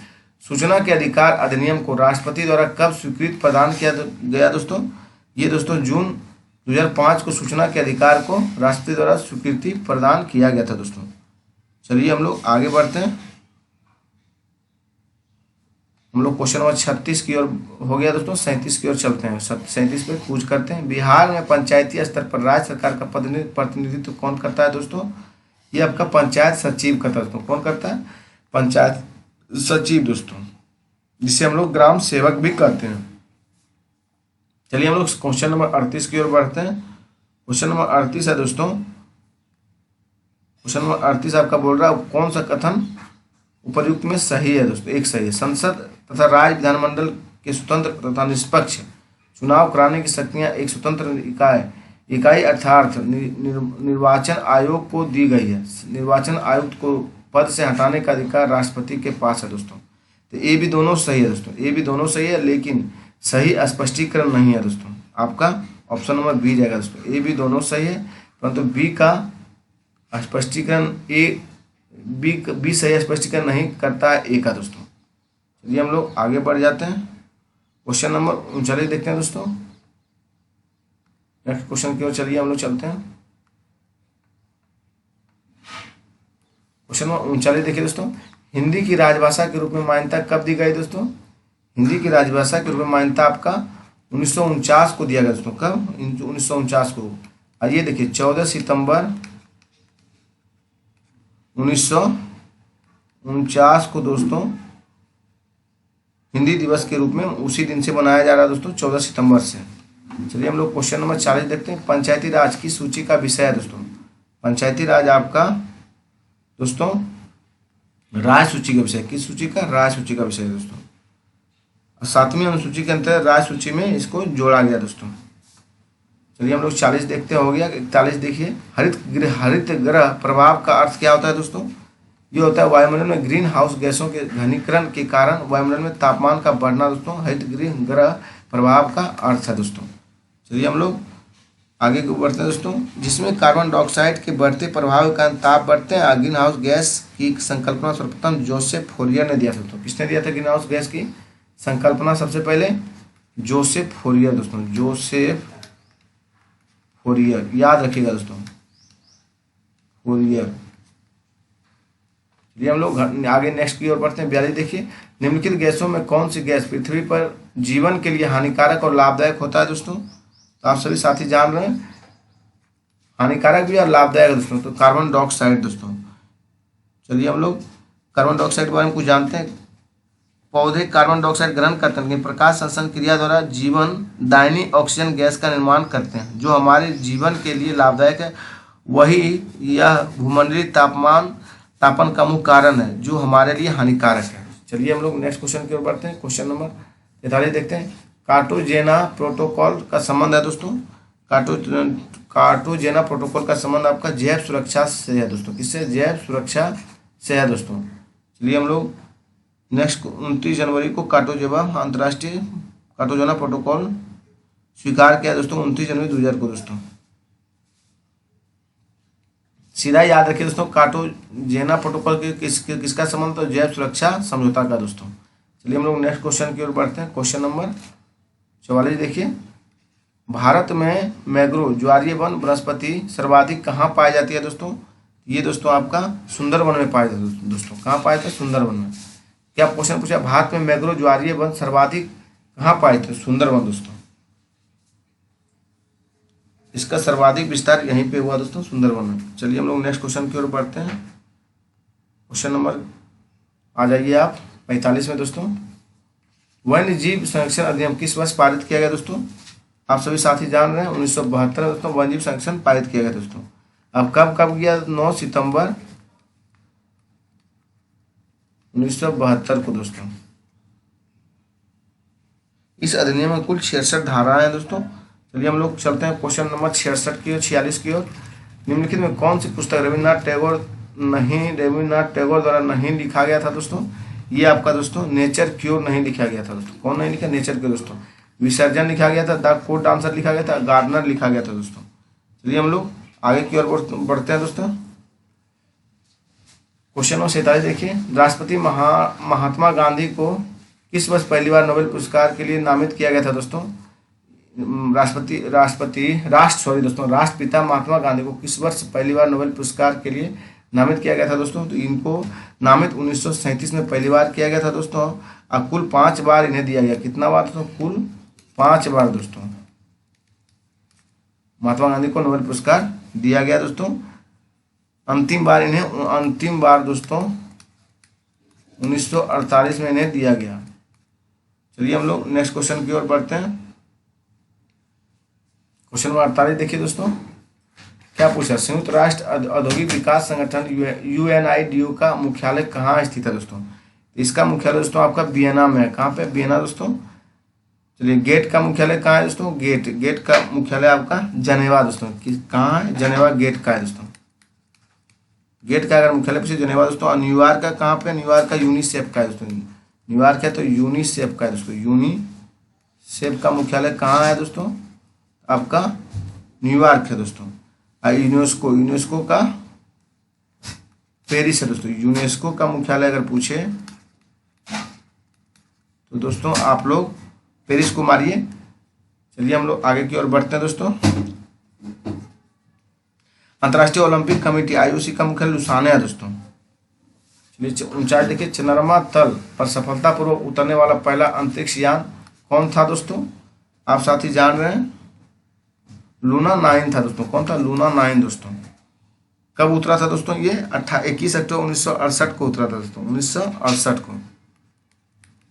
सूचना के अधिकार अधिनियम को राष्ट्रपति द्वारा कब स्वीकृत प्रदान किया गया दोस्तों? ये दोस्तों जून 2005 को सूचना के अधिकार को राष्ट्रपति द्वारा स्वीकृति प्रदान किया गया था दोस्तों। चलिए हम लोग आगे बढ़ते हैं। हम लोग क्वेश्चन नंबर 36 की ओर हो गया दोस्तों। 37 की ओर चलते हैं। 37 पे पूछ करते हैं, बिहार में पंचायती स्तर पर राज्य सरकार का प्रतिनिधित्व कौन करता है दोस्तों? ये आपका पंचायत सचिव करता है दोस्तों। कौन करता है? पंचायत सचिव दोस्तों, जिसे हम लोग ग्राम सेवक भी कहते हैं। चलिए हम लोग क्वेश्चन नंबर 38 की ओर बढ़ते हैं। क्वेश्चन नंबर 38 है दोस्तों। क्वेश्चन नंबर 38 आपका बोल रहा है कौन सा कथन उपर्युक्त में सही है दोस्तों? एक सही है, संसद तथा राज्य विधानमंडल के स्वतंत्र तथा निष्पक्ष चुनाव कराने की शक्तियां एक स्वतंत्र इकाई अर्थात निर्वाचन आयोग को दी गई है। निर्वाचन आयुक्त को पद से हटाने का अधिकार राष्ट्रपति के पास है दोस्तों। तो ये भी दोनों सही है दोस्तों, ये भी दोनों सही है, लेकिन सही स्पष्टीकरण नहीं है दोस्तों। आपका ऑप्शन नंबर बी जाएगा दोस्तों। ए भी दोनों सही है, परंतु बी का स्पष्टीकरण बी सही स्पष्टीकरण नहीं करता है ए का दोस्तों। चलिए हम लोग आगे बढ़ जाते हैं। क्वेश्चन नंबर 39 देखते हैं दोस्तों। नेक्स्ट क्वेश्चन की ओर चलिए हम लोग चलते हैं। क्वेश्चन नंबर 39 देखिए दोस्तों, हिंदी की राजभाषा के रूप में मान्यता कब दी गई दोस्तों? हिंदी की राजभाषा के रूप में मान्यता आपका 1949 को दिया गया दोस्तों। कब? 1949 को। आइए देखिए 14 सितंबर 1949 को दोस्तों हिंदी दिवस के रूप में उसी दिन से मनाया जा रहा है दोस्तों, 14 सितंबर से। चलिए हम लोग क्वेश्चन नंबर 40 देखते हैं। पंचायती राज की सूची का विषय है दोस्तों। पंचायती राज आपका दोस्तों राज सूची का विषय, किस सूची का? राज सूची का विषय है दोस्तों। 7वीं अनुसूची के अंतर्गत राज सूची में इसको जोड़ा गया दोस्तों। चलिए हम लोग 40 देखते हो गया। 41 देखिए, हरित ग्रह प्रभाव का अर्थ क्या होता है दोस्तों? ये होता है वायुमंडल में ग्रीन हाउस गैसों के घनीकरण के कारण वायुमंडल में तापमान का बढ़ना दोस्तों हरित ग्रह प्रभाव का अर्थ है दोस्तों। चलिए हम लोग आगे को बढ़ते हैं दोस्तों, जिसमें कार्बन डाइऑक्साइड के बढ़ते प्रभाव के कारण ताप बढ़ते हैं। ग्रीन हाउस गैस की संकल्पना सर्वप्रथम जोसेफ फोरियर ने दिया दोस्तों। किसने दिया था ग्रीन हाउस गैस की संकल्पना? सबसे पहले जोसेफ फोरियर दोस्तों। जोसेफ फोरियर, याद रखिएगा दोस्तों, फोरियर। ये हम लोग आगे नेक्स्ट की ओर बढ़ते हैं। 42 देखिए, निम्नलिखित गैसों में कौन सी गैस पृथ्वी पर जीवन के लिए हानिकारक और लाभदायक होता है दोस्तों? तो आप सभी साथी जान रहे हैं, हानिकारक भी और लाभदायक है दोस्तों। तो कार्बन डाइऑक्साइड दोस्तों। चलिए हम लोग कार्बन डाइऑक्साइड के बारे में कुछ जानते हैं। पौधे कार्बन डाइऑक्साइड ग्रहण करते हैं, लेकिन प्रकाश संश्लेषण क्रिया द्वारा जीवन दायनी ऑक्सीजन गैस का निर्माण करते हैं, जो हमारे जीवन के लिए लाभदायक है। वही यह भूमंडलीय तापन का मुख्य कारण है, जो हमारे लिए हानिकारक है। चलिए हम लोग नेक्स्ट क्वेश्चन की ओर बढ़ते हैं। क्वेश्चन नंबर 43 देखते हैं। कार्टाजेना प्रोटोकॉल का संबंध है दोस्तों। कार्टो कार्टोजेना प्रोटोकॉल का संबंध आपका जैव सुरक्षा से है दोस्तों। किससे? जैव सुरक्षा से है दोस्तों। चलिए हम लोग नेक्स्ट 29 जनवरी को कार्टोजेना अंतर्राष्ट्रीय कार्टोजेना प्रोटोकॉल स्वीकार किया दोस्तों 29 जनवरी 2000 को दोस्तों। सीधा याद रखिए दोस्तों, कार्टोजेना प्रोटोकॉल के किसका संबंध? तो जैव सुरक्षा समझौता का दोस्तों। चलिए हम लोग नेक्स्ट क्वेश्चन की ओर बढ़ते हैं। क्वेश्चन नंबर 44 देखिए, भारत में मैंग्रोव ज्वारीय वन वनस्पति सर्वाधिक कहाँ पाई जाती है दोस्तों? ये दोस्तों आपका सुंदरवन में पाया जाता है दोस्तों। कहाँ पाए थे? सुंदरवन में। क्या क्वेश्चन पूछा? भारत में मैंग्रोव ज्वारीय वन सर्वाधिक कहाँ पाए थे? सुंदरवन दोस्तों। इसका सर्वाधिक विस्तार यहीं पे हुआ दोस्तों, सुंदरवन में। चलिए हम लोग नेक्स्ट क्वेश्चन की ओर बढ़ते हैं। क्वेश्चन नंबर आ जाइए आप 45 में दोस्तों। वन्य जीव संरक्षण अधिनियम किस वर्ष पारित किया गया दोस्तों? आप सभी साथी जान रहे हैं 1972 में दोस्तों वन्य जीव संरक्षण पारित किया गया दोस्तों। अब कब गया? 9 सितंबर 1972 को दोस्तों। इस अधिनियम में कुल 66 धाराएं हैं दोस्तों। चलिए हम लोग चलते हैं क्वेश्चन नंबर 66 की ओर 46 की ओर। निम्नलिखित में कौन सी पुस्तक रविन्द्रनाथ टैगोर द्वारा नहीं लिखा गया था दोस्तों? ये आपका दोस्तों नेचर क्योर नहीं लिखा गया था दोस्तों। कौन नहीं लिखा? नेचर क्योर दोस्तों। विसर्जन लिखा गया था, द कोर्ट डांसर लिखा गया था, गार्डनर लिखा गया था दोस्तों। चलिए हम लोग आगे की ओर बढ़ते हैं दोस्तों। क्वेश्चन नंबर 47 देखिए, राष्ट्रपति महात्मा गांधी को किस वर्ष पहली बार नोबेल पुरस्कार के लिए नामित किया गया था दोस्तों? राष्ट्रपिता महात्मा गांधी को किस वर्ष पहली बार नोबेल पुरस्कार के लिए नामित किया गया था दोस्तों? तो इनको नामित 1937 में पहली बार किया गया था दोस्तों। और कुल 5 बार इन्हें दिया गया। कितना बार दोस्तों? कुल 5 बार दोस्तों महात्मा गांधी को नोबेल पुरस्कार दिया गया दोस्तों। अंतिम बार दोस्तों 1948 में इन्हें दिया गया। चलिए हम लोग नेक्स्ट क्वेश्चन की ओर बढ़ते हैं। क्वेश्चन नंबर 48 देखिए दोस्तों, क्या पूछा? संयुक्त राष्ट्र औद्योगिक विकास संगठन UNIDO का मुख्यालय कहाँ स्थित है दोस्तों? इसका मुख्यालय दोस्तों आपका वियना में है। कहाँ पे? वियना दोस्तों। चलिए गेट का मुख्यालय कहाँ है दोस्तों? गेट का मुख्यालय आपका जनेवा दोस्तों। कहाँ है? जनेवा गेट का है दोस्तों। गेट का अगर मुख्यालय पूछे जनेवा दोस्तों। और न्यूयॉर्क का कहाँ पे? न्यूयॉर्क का यूनिसेफ का है दोस्तों। न्यूयॉर्क है तो यूनिसेफ का है दोस्तों। यूनिसेफ का मुख्यालय कहाँ है दोस्तों? आपका न्यूयॉर्क है दोस्तों। यूनेस्को का पेरिस है दोस्तों। यूनेस्को का मुख्यालय अगर पूछे तो दोस्तों आप लोग पेरिस को मारिए। चलिए हम लोग आगे की ओर बढ़ते हैं दोस्तों। अंतर्राष्ट्रीय ओलंपिक कमेटी IOC का मुख्यालय लुसाने है दोस्तों। चलिए 49 देखिए, चंद्रमा तल पर सफलतापूर्वक उतरने वाला पहला अंतरिक्ष यान कौन था दोस्तों? आप साथी जान रहे हैं लूना 9 था दोस्तों। कौन था? लूना 9 दोस्तों। कब उतरा था दोस्तों? ये 21 अक्टूबर 1968 को उतरा था दोस्तों।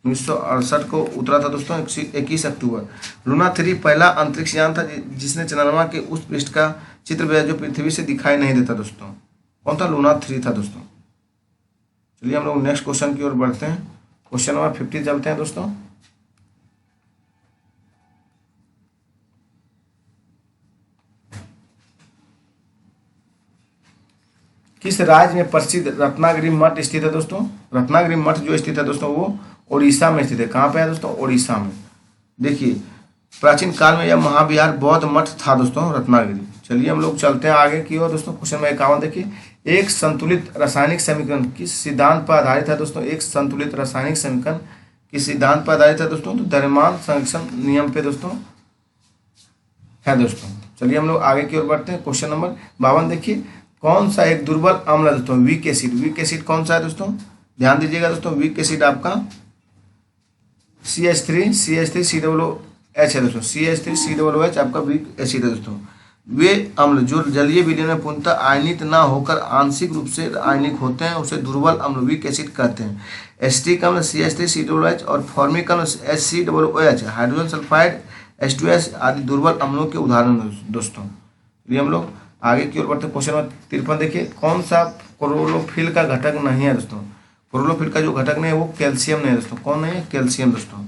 1968 को उतरा था दोस्तों 21 अक्टूबर। लूना 3 पहला अंतरिक्ष यान था जिसने चंद्रमा के उस पृष्ठ का चित्र भेजा जो पृथ्वी से दिखाई नहीं देता दोस्तों। कौन था? लूना 3 था दोस्तों। चलिए हम लोग नेक्स्ट क्वेश्चन की ओर बढ़ते हैं। क्वेश्चन नंबर 50 चलते हैं दोस्तों। किस राज्य में प्रसिद्ध रत्नागिरी मठ स्थित है दोस्तों? रत्नागिरी मठ जो स्थित है दोस्तों वो ओडिशा में स्थित है। कहाँ पे है दोस्तों? ओडिशा में। देखिए प्राचीन काल में यह महाविहार बौद्ध मठ था दोस्तों, रत्नागिरी। चलिए हम लोग चलते हैं आगे की ओर दोस्तों। क्वेश्चन नंबर 51 देखिए, एक संतुलित रासायनिक समीकरण किस सिद्धांत पर आधारित है दोस्तों? एक संतुलित रासायनिक समीकरण किस सिद्धांत पर आधारित है दोस्तों? तो द्रव्यमान संरक्षण नियम पे दोस्तों है दोस्तों। चलिए हम लोग आगे की ओर बढ़ते हैं। क्वेश्चन नंबर 52 देखिए, कौन सा एक दुर्बल अम्ल है दोस्तों? Weak acid. वीक एसिड कौन सा है दोस्तों? ध्यान दीजिएगा दोस्तों। वीक एसिड आपका CH3COOH है दोस्तों। CH3COOH आपका वीक एसिड है दोस्तों। वे अम्ल जो जलीय विलयन में पूर्णतः आयनित ना होकर आंशिक रूप से आयनिक होते हैं उसे दुर्बल अम्ल वीक एसिड कहते हैं। एसिटिक अम्ल CH3COOH और फॉर्मिक अम्ल HCOOH, हाइड्रोजन सल्फाइड H2S आदि दुर्बल अम्लों के उदाहरण दोस्तों। ये हम लोग आगे की ओर बढ़ते। क्वेश्चन नंबर 53 देखिए, कौन सा क्लोरोफिल का घटक नहीं है दोस्तों? क्लोरोफिल का जो घटक नहीं है वो कैल्शियम नहीं है दोस्तों। कौन नहीं है? कैल्शियम दोस्तों।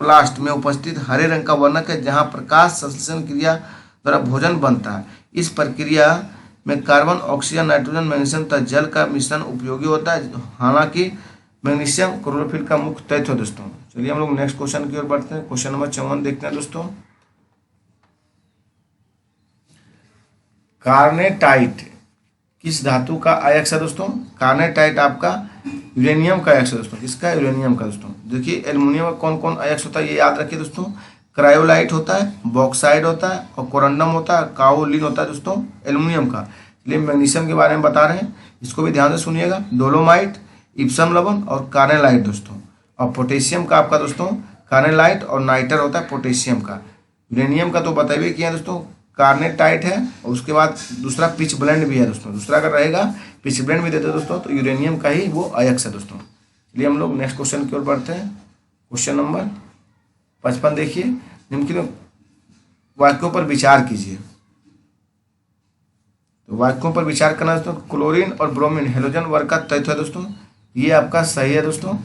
प्लास्ट में उपस्थित हरे रंग का वर्णक है जहां प्रकाश संश्लेषण क्रिया द्वारा भोजन बनता है। इस प्रक्रिया में कार्बन, ऑक्सीजन, नाइट्रोजन, मैग्नीशियम तथा जल का मिश्रण उपयोगी होता है। हालांकि मैग्नीशियम क्लोरोफिल का मुख्य तत्व है दोस्तों। चलिए हम लोग नेक्स्ट क्वेश्चन की ओर बढ़ते हैं। क्वेश्चन नंबर 54 देखते हैं दोस्तों। कार्नेटाइट किस धातु का अयस्क है दोस्तों? कार्नेटाइट आपका यूरेनियम का अयस्क है दोस्तों। किसका? यूरेनियम का दोस्तों। देखिए एल्युमिनियम का कौन कौन अयस्क होता है ये याद रखिए दोस्तों। क्रायोलाइट होता है, बॉक्साइड होता है और कोरंडम होता है, काओलिन होता है दोस्तों एल्युमिनियम का। चलिए मैग्नीशियम के बारे में बता रहे हैं, इसको भी ध्यान से सुनिएगा। डोलोमाइट, इप्सम लवण और कार्नेलाइट दोस्तों। और पोटेशियम का आपका दोस्तों कार्नेलाइट और नाइटर होता है पोटेशियम का। यूरेनियम का तो बताइए किया दोस्तों कार्नेटाइट है और उसके बाद दूसरा पिच ब्लेंड भी है दोस्तों। दूसरा अगर रहेगा पिच ब्लेंड भी देते हैं दोस्तों तो यूरेनियम का ही वो अयस्क है दोस्तों। चलिए हम लोग नेक्स्ट क्वेश्चन की ओर बढ़ते हैं। क्वेश्चन नंबर 55 देखिए, निम्नलिखित वाक्यों पर विचार कीजिए। तो वाक्यों पर विचार करना दोस्तों। क्लोरीन और ब्रोमीन हेलोजन वर्ग का तत्व है दोस्तों, ये आपका सही है दोस्तों।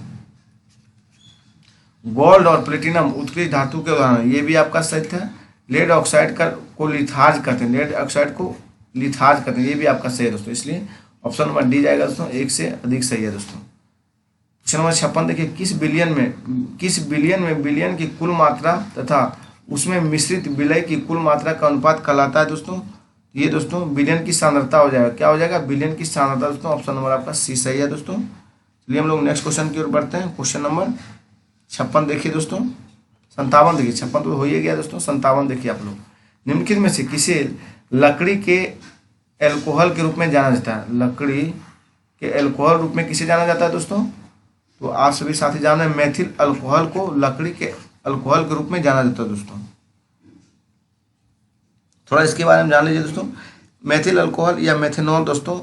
गोल्ड और प्लेटिनम उत्कृष्ट धातु के उदाहरण, ये भी आपका सही है। लेड ऑक्साइड को लिथार्ज करते हैं, लेड ऑक्साइड को लिथार्ज करते हैं, ये भी आपका सही है दोस्तों। इसलिए ऑप्शन नंबर डी जाएगा दोस्तों, एक से अधिक सही है दोस्तों। क्वेश्चन नंबर 56 देखिए, किस बिलियन में बिलियन की कुल मात्रा तथा उसमें मिश्रित विलय की कुल मात्रा का अनुपात कहलाता है दोस्तों? ये दोस्तों बिलियन की सांद्रता हो जाएगा। क्या हो जाएगा? बिलियन की सांद्रता दोस्तों। ऑप्शन नंबर आपका सी सही है दोस्तों। चलिए हम लोग नेक्स्ट क्वेश्चन की ओर बढ़ते हैं। क्वेश्चन नंबर 56 देखिए दोस्तों, 57 देखिए, 56 तो हो ही गया दोस्तों, 57 देखिए आप लोग। निम्नलिखित में से किसे लकड़ी के एल्कोहल के रूप में जाना जाता है? लकड़ी के एल्कोहल रूप में किसे जाना जाता है दोस्तों? तो आप सभी साथी जान रहे हैं, मेथिल अल्कोहल को लकड़ी के अल्कोहल के रूप में जाना जाता है दोस्तों। थोड़ा इसके बारे में जान लीजिए दोस्तों। मेथिल अल्कोहल या मेथेनॉल दोस्तों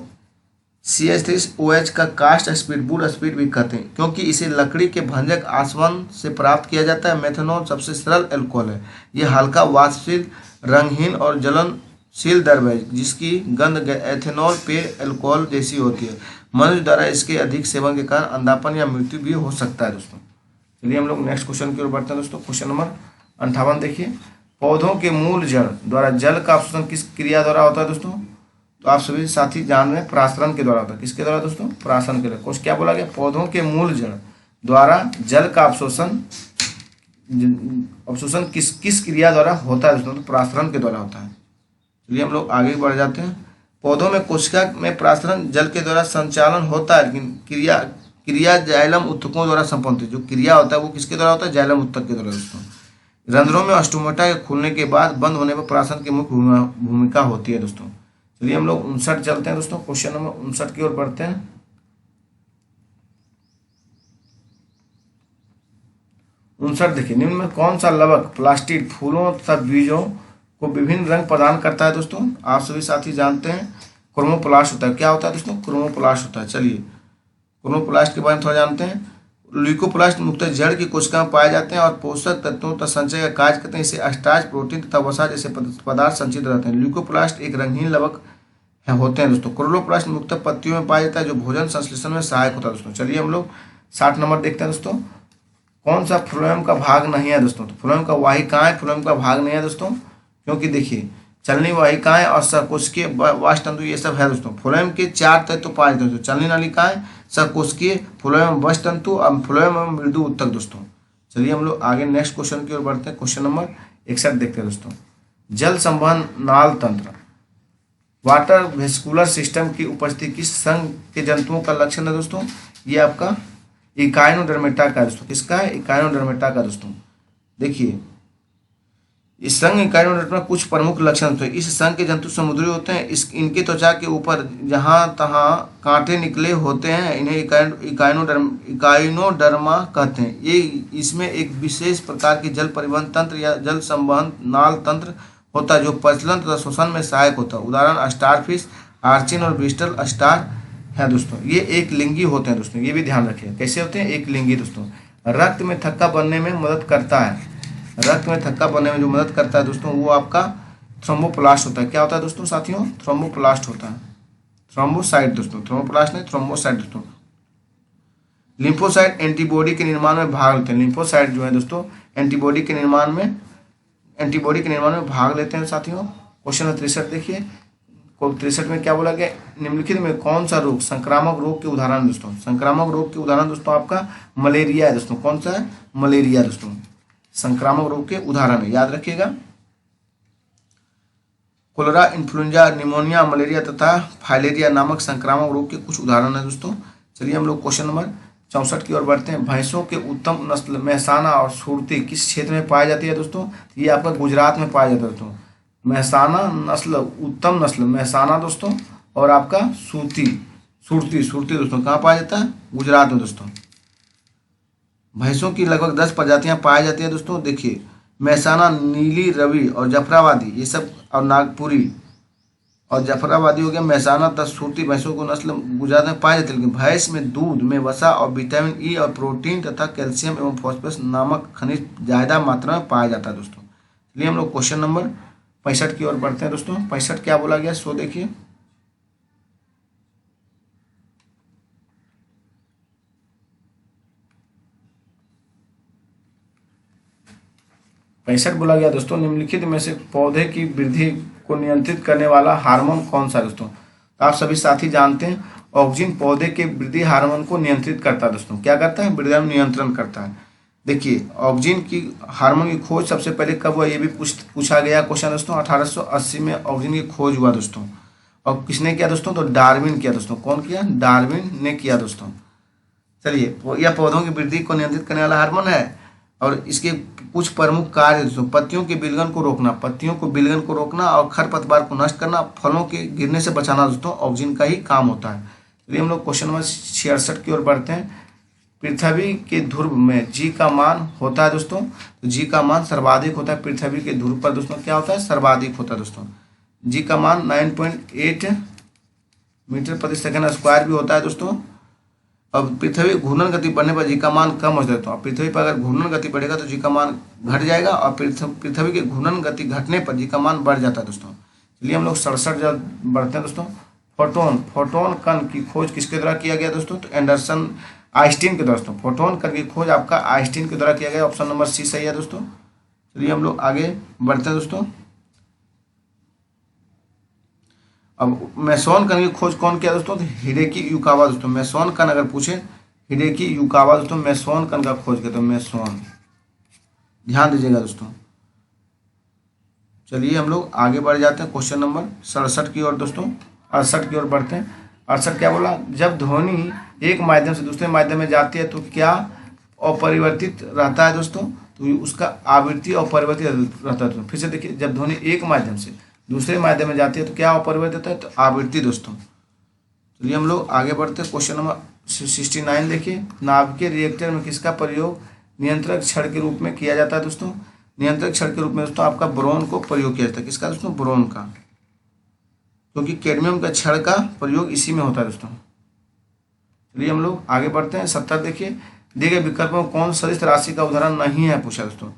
CH3OH का कास्ट स्पीड स्पीड भी कहते हैं, क्योंकि इसे लकड़ी के भंजक आसवन से प्राप्त किया जाता है। मेथेनॉल सबसे सरल अल्कोहल है। यह हल्का, वाष्पशील, रंगहीन और जलनशील द्रव्य है जिसकी गंध एथेनॉल पेय अल्कोहल जैसी होती है। मनुष्य द्वारा इसके अधिक सेवन के कारण अंधापन या मृत्यु भी हो सकता है दोस्तों। चलिए हम लोग नेक्स्ट क्वेश्चन की ओर बढ़ते हैं दोस्तों। क्वेश्चन नंबर 58 देखिए, पौधों के मूल जड़ द्वारा जल का अवशोषण किस क्रिया द्वारा होता है दोस्तों? तो आप सभी साथी जान रहे हैं प्रासरण के द्वारा होता है। किसके द्वारा दोस्तों? प्रासरण के द्वारा। क्या बोला गया? पौधों के मूल जड़ द्वारा जल का अवशोषण किस क्रिया द्वारा होता है दोस्तों? तो प्रासरण के द्वारा होता है। चलिए हम लोग आगे बढ़ जाते हैं। पौधों में कोशिका में प्रासरण जल के द्वारा संचालन होता है, लेकिन क्रिया जाइलम उत्तकों द्वारा संपन्न होती है। जो क्रिया होता है वो किसके द्वारा होता है? जाइलम उत्तक के द्वारा दोस्तों। रंध्रों में ऑस्टोमेटा के खुलने के बाद बंद होने पर प्रासरण की मुख्य भूमिका होती है दोस्तों। चलिए हम लोग 59 चलते हैं दोस्तों। क्वेश्चन नंबर 59 की ओर बढ़ते हैं। 59 देखिए, निम्न में कौन सा लवक प्लास्टिड फूलों तथा बीजों को विभिन्न रंग प्रदान करता है दोस्तों? आप सभी साथी जानते हैं क्रोमोप्लास्ट होता है। क्या होता है दोस्तों? क्रोमोप्लास्ट होता है। चलिए क्रोमोप्लास्ट के बारे में थोड़ा जानते हैं। ल्यूकोप्लास्ट मुख्यतः जड़ की कोशिका में पाए जाते हैं और पोषक तत्वों तथा संचय का कार्य करते हैं। इसे स्टार्च, प्रोटीन तथा वसा जैसे पदार्थ संचित रहते हैं। ल्यूकोप्लास्ट एक रंगहीन लवक होते हैं दोस्तों। क्लोरोप्लास्ट मुख्यतः पत्तियों में पाया जाता है जो भोजन संश्लेषण में सहायक होता है दोस्तों। चलिए हम लोग 60 नंबर देखते हैं दोस्तों। कौन सा फ्लोएम का भाग नहीं है दोस्तों? तो फ्लोएम का वाहिकाएं फ्लोएम का भाग नहीं है दोस्तों, क्योंकि देखिए चलनी वाहिकाएं और सकोष्ठीय वाष्पतंतु ये सब है दोस्तों। फ्लोएम के 4 तत्व पाए जाते हैं, चलनी नलिकाएं, सकोष्ठीय, फ्लोएम वाष्पतंतु और फ्लोएम एवं मृदु उत्तक दोस्तों। चलिए हम लोग आगे नेक्स्ट क्वेश्चन की ओर बढ़ते हैं। क्वेश्चन नंबर 61 देखते हैं दोस्तों। जल संवहन नाल तंत्र वाटर वेस्कुलर सिस्टम की उपस्थिति किस संघ के जंतुओं का लक्षण है दोस्तों? ये आपका इकाइनोडर्मेटा का दोस्तों। किसका है? इकाइनोडर्मेटा का दोस्तों। देखिए इस संघ इकाइनोडर्मेटा में कुछ प्रमुख लक्षण होते हैं। इस संघ के जंतु समुद्री होते हैं। इनके त्वचा के ऊपर जहाँ तहाँ कांटे निकले होते हैं, इन्हें इकाइनोडर्मा कहते हैं। ये इसमें एक विशेष प्रकार की जल परिवहन तंत्र या जल संवहन नाल तंत्र होता है जो प्रचलन तथा शोषण में सहायक होता है। उदाहरण स्टारफिश, आर्चिन और ब्रिस्टल स्टार है दोस्तों। ये एक लिंगी होते हैं दोस्तों, ये भी ध्यान रखिए। कैसे होते हैं? एक लिंगी दोस्तों। रक्त में थक्का बनने में मदद करता है। रक्त में थक्का बनने में जो मदद करता है दोस्तों वो आपका थ्रोम्बोप्लास्ट होता है। क्या होता है दोस्तों साथियों? थ्रोम्बोप्लास्ट होता है। थ्रोम्बोसाइट दोस्तों, थ्रोम्बोप्लास्ट नहीं थ्रोम्बोसाइट दोस्तों। लिम्फोसाइट एंटीबॉडी के निर्माण में भाग लेते हैं। लिम्फोसाइट जो है दोस्तों एंटीबॉडी के निर्माण में भाग लेते हैं साथियों। क्वेश्चन 63 देखिए, 63 में क्या बोला गया, निम्नलिखित में कौन सा रोग संक्रामक रोग के उदाहरण दोस्तों, संक्रामक रोग के उदाहरण दोस्तों आपका मलेरिया है दोस्तों। कौन सा है, मलेरिया दोस्तों संक्रामक रोग के उदाहरण है, याद रखिएगा। कोलेरा, इन्फ्लुएंजा, निमोनिया, मलेरिया तथा फाइलेरिया नामक संक्रामक रोग के कुछ उदाहरण है दोस्तों। चलिए हम लोग क्वेश्चन नंबर 64 की ओर बढ़ते हैं। भैंसों के उत्तम नस्ल मेहसाना और सुरती किस क्षेत्र में पाई जाती है दोस्तों, ये आपका गुजरात में पाया जाता है दोस्तों। मेहसाना नस्ल, उत्तम नस्ल मेहसाना दोस्तों, और आपका सुरती दोस्तों कहाँ पाया जाता है, गुजरात में दोस्तों। भैंसों की लगभग 10 प्रजातियां पाई जाती है दोस्तों। देखिए मेहसाना, नीली, रवि और जफराबादी, ये सब, और नागपुरी और जफराबादी हो गया। मेहसाना तथा सुरती भैंसों को नस्ल गुजरात में पाई जाती है, लेकिन भैंस में दूध में वसा और विटामिन ई और प्रोटीन तथा कैल्शियम एवं फॉस्फोरस नामक खनिज ज्यादा मात्रा में पाया जाता है दोस्तों। चलिए हम लोग क्वेश्चन नंबर 65 की ओर बढ़ते हैं दोस्तों। 65 क्या बोला गया, सो देखिए, पैंसठ बोला गया दोस्तों, निम्नलिखित में से पौधे की वृद्धि को नियंत्रित करने वाला हार्मोन कौन सा है दोस्तों। तो आप सभी साथी जानते हैं ऑक्सिन पौधे के वृद्धि हार्मोन को नियंत्रित करता है दोस्तों। क्या करता है, वृद्धि नियंत्रण करता है। देखिए ऑक्सिन की हार्मोन की खोज सबसे पहले कब हुआ, ये भी पूछा गया क्वेश्चन दोस्तों। 1880 में ऑक्सिन की खोज हुआ दोस्तों। और किसने किया दोस्तों, तो डार्विन किया दोस्तों। कौन किया, डार्विन ने किया दोस्तों। चलिए, यह पौधों की वृद्धि को नियंत्रित करने वाला हार्मोन है और इसके कुछ प्रमुख कार्य दोस्तों, पत्तियों के विलगन को रोकना, और खरपतवार को नष्ट करना, फलों के गिरने से बचाना दोस्तों ऑक्सिन का ही काम होता है। चलिए हम लोग क्वेश्चन नंबर 66 की ओर बढ़ते हैं। पृथ्वी के ध्रुव में जी का मान होता है दोस्तों, तो जी का मान सर्वाधिक होता है पृथ्वी के ध्रुव पर दोस्तों। क्या होता है, सर्वाधिक होता है दोस्तों। जी का मान 9.8 मीटर प्रति सेकंड स्क्वायर भी होता है दोस्तों। अब पृथ्वी घूर्णन गति बढ़ने पर जी का मान कम हो जाता है। पृथ्वी पर अगर घूर्णन गति बढ़ेगा तो जी का मान घट जाएगा, और पृथ्वी के घूर्णन गति घटने पर जी का मान बढ़ जाता है दोस्तों। चलिए हम लोग 67 जब बढ़ते हैं दोस्तों। फोटोन कण की खोज किसके द्वारा किया गया दोस्तों, तो एंडरसन आइंस्टीन के द्वारा दोस्तों। फोटोन कण की खोज आपका आइंस्टीन के द्वारा किया गया, ऑप्शन नंबर सी सही है दोस्तों। चलिए हम लोग आगे बढ़ते हैं दोस्तों। अब मेसोन कण की खोज कौन किया दोस्तों, तो हिडेकी युकावा दोस्तों। मेसोन कण अगर पूछे, हिडेकी युकावा दोस्तों मेसोन कण का खोज किया, तो मेसोन, ध्यान दीजिएगा दोस्तों। चलिए हम लोग आगे बढ़ जाते हैं क्वेश्चन नंबर 67 की ओर दोस्तों। 68 की ओर बढ़ते हैं। 68 क्या बोला, जब ध्वनि एक माध्यम से दूसरे माध्यम में जाती है तो क्या अपरिवर्तित रहता है दोस्तों, तो उसका आवृत्ति अपरिवर्तित रहता है। फिर से देखिए, जब ध्वनि एक माध्यम से दूसरे माध्यम में जाती है तो क्या अपरिवर्तित है, तो आवृत्ति दोस्तों। चलिए हम लोग आगे बढ़ते हैं क्वेश्चन नंबर 69 देखिए, नाभिकीय रिएक्टर में किसका प्रयोग नियंत्रक छड़ के रूप में किया जाता है दोस्तों। नियंत्रक छड़ के रूप में दोस्तों आपका बोरोन को प्रयोग किया जाता है। किसका दोस्तों, बोरोन का, क्योंकि कैडमियम का छड़ का प्रयोग इसी में होता है दोस्तों। चलिए हम लोग आगे बढ़ते हैं। 70 देखिए, दिए गए विकल्पों में कौन सदिश राशि का उदाहरण नहीं है पूछा दोस्तों।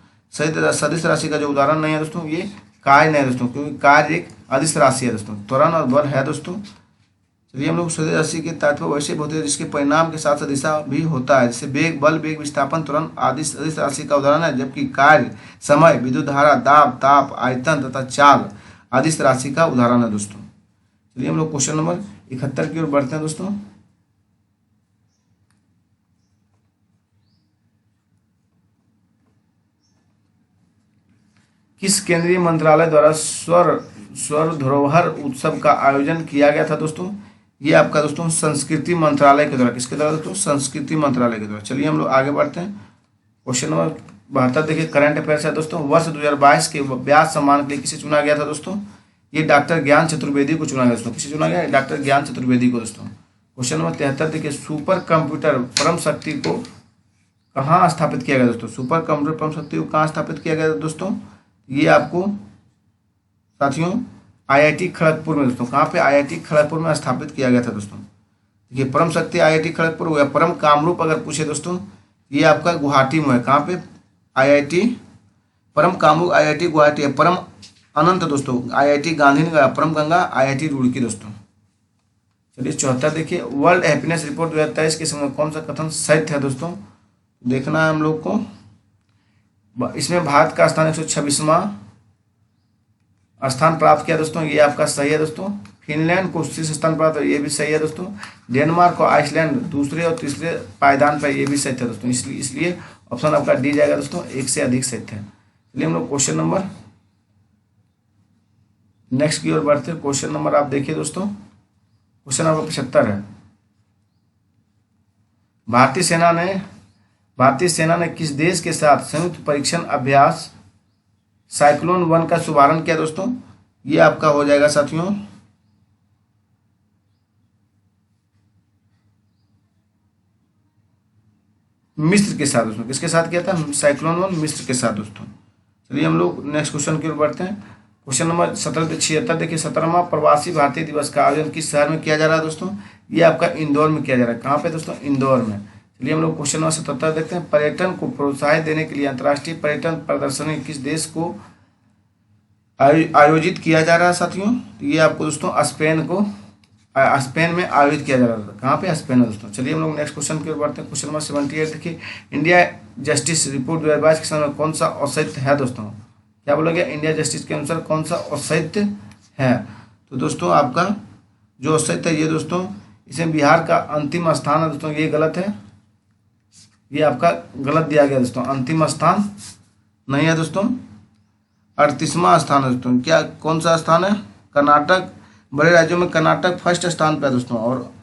सदिश राशि का जो उदाहरण नहीं है दोस्तों, ये कार्य नहीं है दोस्तों, क्योंकि कार्य एक अदिश राशि है दोस्तों। त्वरण और बल है दोस्तों। चलिए हम लोग सदिश राशि के तात्पर्य वैसे होते हैं जिसके परिणाम के साथ दिशा भी होता है, जैसे वेग, बल, वेग, विस्थापन, त्वरण आदि सदिश राशि का उदाहरण है। जबकि कार्य, समय, विद्युत धारा, दाब, ताप, आयतन तथा चाल आदि राशि का उदाहरण है दोस्तों। चलिए हम लोग क्वेश्चन नंबर 71 की ओर बढ़ते हैं दोस्तों। किस केंद्रीय मंत्रालय द्वारा स्वर धरोहर उत्सव का आयोजन किया गया था दोस्तों, ये आपका दोस्तों संस्कृति मंत्रालय के द्वारा। किसके द्वारा दोस्तों, संस्कृति मंत्रालय के द्वारा। चलिए हम लोग आगे बढ़ते हैं। क्वेश्चन नंबर 72 देखिए, करंट अफेयर्स है दोस्तों। वर्ष 2022 के व्यास सम्मान के लिए किसे चुना गया था दोस्तों, ये डॉक्टर ज्ञान चतुर्वेदी को चुना गया दोस्तों। किसे चुना गया, डॉक्टर ज्ञान चतुर्वेदी को दोस्तों। क्वेश्चन नंबर 73 देखिए, सुपर कंप्यूटर परम शक्ति को कहाँ स्थापित किया गया दोस्तों। सुपर कंप्यूटर परम शक्ति को कहाँ स्थापित किया गया दोस्तों, ये आपको साथियों आईआईटी खड़गपुर में दोस्तों। कहाँ पे, आईआईटी खड़गपुर में स्थापित किया गया था दोस्तों। देखिए परम शक्ति आईआईटी खड़गपुर हो गया। परम कामरूप अगर पूछे दोस्तों, ये आपका गुवाहाटी में है। कहाँ पे, आईआईटी परम कामरूप आईआईटी गुवाहाटी है। परम अनंत दोस्तों आईआईटी गांधीनगर, परम गंगा आईआईटी रुड़की दोस्तों। चलिए 74 देखिए, वर्ल्ड हैप्पीनेस रिपोर्ट 2023 के समय कौन सा कथन सत्य है दोस्तों? देखना है हम लोग को। इसमें भारत का स्थान 126वां स्थान प्राप्त किया दोस्तों, ये आपका सही है दोस्तों। फिनलैंड को शीर्ष स्थान प्राप्त है, ये भी सही है दोस्तों। डेनमार्क और आइसलैंड दूसरे और तीसरे पायदान पर, ये भी सही है दोस्तों। इसलिए ऑप्शन आपका डी जाएगा दोस्तों, एक से अधिक सही है। चलिए हम लोग क्वेश्चन नंबर नेक्स्ट की ओर बढ़ते हैं। क्वेश्चन नंबर आप देखिए दोस्तों, क्वेश्चन नंबर 75 है। भारतीय सेना ने किस देश के साथ संयुक्त परीक्षण अभ्यास साइक्लोन 1 का शुभारंभ किया दोस्तों? ये आपका हो जाएगा साथियों मिस्र के साथ दोस्तों। किसके साथ किया था? साइक्लोन 1 मिस्र के साथ दोस्तों। चलिए हम लोग नेक्स्ट क्वेश्चन की ओर बढ़ते हैं। क्वेश्चन नंबर 76 देखिए, 17वां प्रवासी भारतीय दिवस का आयोजन किस शहर में किया जा रहा है दोस्तों? ये आपका इंदौर में किया जा रहा है। कहाँ पे दोस्तों? इंदौर में। चलिए हम लोग क्वेश्चन नंबर 77 देखते हैं। पर्यटन को प्रोत्साहित देने के लिए अंतर्राष्ट्रीय पर्यटन प्रदर्शनी किस देश को आयोजित किया जा रहा है साथियों? तो ये आपको दोस्तों स्पेन में आयोजित किया जा रहा था। कहाँ पे? स्पेन में दोस्तों। चलिए हम लोग नेक्स्ट क्वेश्चन की ओर बढ़ते हैं। क्वेश्चन नंबर 78 देखिए, इंडिया जस्टिस रिपोर्ट 2022 के समय कौन सा औसत है दोस्तों? क्या बोला गया? इंडिया जस्टिस के अनुसार कौन सा औसत है? तो दोस्तों आपका जो औसत है ये दोस्तों, इसमें बिहार का अंतिम स्थान है दोस्तों, ये गलत है। ये आपका गलत दिया गया दोस्तों, अंतिम स्थान नहीं है दोस्तों, 38वां स्थान है दोस्तों। क्या कौन सा स्थान है? कर्नाटक। बड़े राज्यों में कर्नाटक फर्स्ट स्थान पे है दोस्तों, और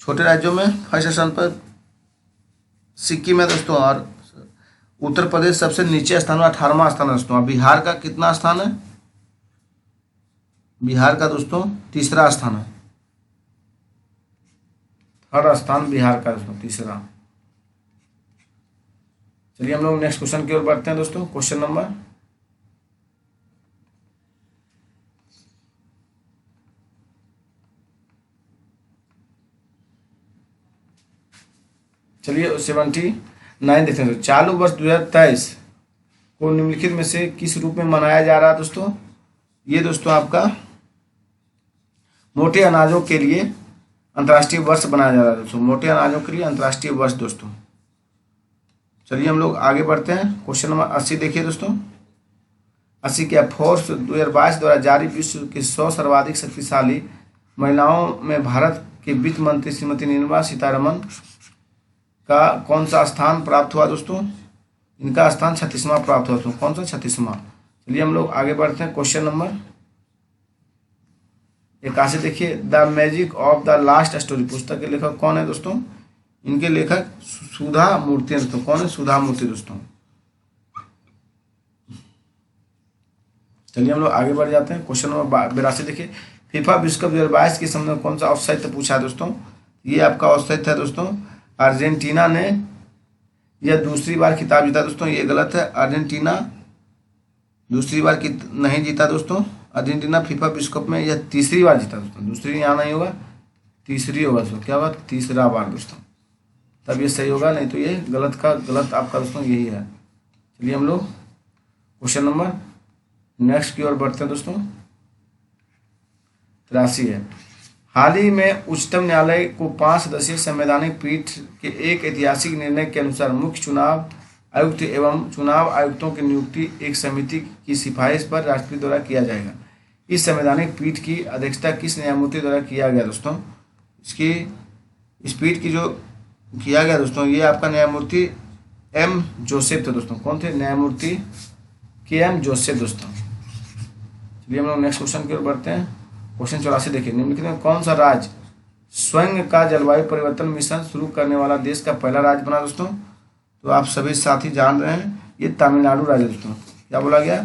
छोटे राज्यों में फर्स्ट स्थान पर सिक्किम है दोस्तों, और उत्तर प्रदेश सबसे नीचे स्थान में 18वां स्थान है दोस्तों। और बिहार का कितना स्थान है? बिहार का दोस्तों तीसरा स्थान है, थर्ड स्थान बिहार का दोस्तों, तीसरा। चलिए हम लोग नेक्स्ट क्वेश्चन की ओर बढ़ते हैं दोस्तों। क्वेश्चन नंबर चलिए 79 देखते हैं। चालू वर्ष 2023 को निम्नलिखित में से किस रूप में मनाया जा रहा है दोस्तों? ये दोस्तों आपका मोटे अनाजों के लिए अंतर्राष्ट्रीय वर्ष बनाया जा रहा है दोस्तों, मोटे अनाजों के लिए अंतर्राष्ट्रीय वर्ष दोस्तों। चलिए हम लोग आगे बढ़ते हैं। क्वेश्चन नंबर 80 देखिए दोस्तों। 80 क्या, फोर्ब्स 2022 द्वारा जारी विश्व की 100 सर्वाधिक शक्तिशाली महिलाओं में भारत के वित्त मंत्री श्रीमती निर्मला सीतारमण का कौन सा स्थान प्राप्त हुआ दोस्तों? इनका स्थान 36वां प्राप्त हुआ दोस्तों। कौन सा? 36वां। चलिए हम लोग आगे बढ़ते हैं। क्वेश्चन नंबर 81 देखिए, the magic of the last story पुस्तक के लेखक कौन है दोस्तों? इनके लेखक सुधा मूर्ति है दोस्तों। कौन है? सुधा मूर्ति दोस्तों। चलिए हम लोग आगे बढ़ जाते हैं। क्वेश्चन नंबर 82 देखिए, फीफा विश्व कप 2022 के समय कौन सा औसत पूछा है दोस्तों? ये आपका औसत है दोस्तों, अर्जेंटीना ने यह दूसरी बार खिताब जीता दोस्तों। ये गलत है, अर्जेंटीना दूसरी बार नहीं जीता दोस्तों। अर्जेंटीना फीफा विश्व कप में यह तीसरी बार जीता दोस्तों, दूसरी यहाँ नहीं होगा, तीसरी होगा दोस्तों। क्या होगा? तीसरा बार दोस्तों, तब ये सही होगा, नहीं तो ये गलत का गलत आपका दोस्तों यही है। चलिए हम लोग क्वेश्चन नंबर नेक्स्ट की ओर बढ़ते हैं दोस्तों। 83 है, हाल ही में उच्चतम न्यायालय को 5 सदस्यीय संवैधानिक पीठ के एक ऐतिहासिक निर्णय के अनुसार मुख्य चुनाव आयुक्त एवं चुनाव आयुक्तों की नियुक्ति एक समिति की सिफारिश पर राष्ट्रपति द्वारा किया जाएगा। इस संवैधानिक पीठ की अध्यक्षता किस न्यायमूर्ति द्वारा किया गया दोस्तों? इस पीठ की जो किया गया दोस्तों, ये आपका न्यायमूर्ति एम जोसेफ थे दोस्तों। कौन थे? न्यायमूर्ति KM जोसेफ दोस्तों। चलिए हम लोग नेक्स्ट क्वेश्चन की ओर बढ़ते हैं। क्वेश्चन 84 देखिए, निम्नलिखित में कौन सा राज्य स्वयं का जलवायु परिवर्तन मिशन शुरू करने वाला देश का पहला राज्य बना दोस्तों? तो आप सभी साथी जान रहे हैं, ये तमिलनाडु राज्य दोस्तों। क्या बोला गया?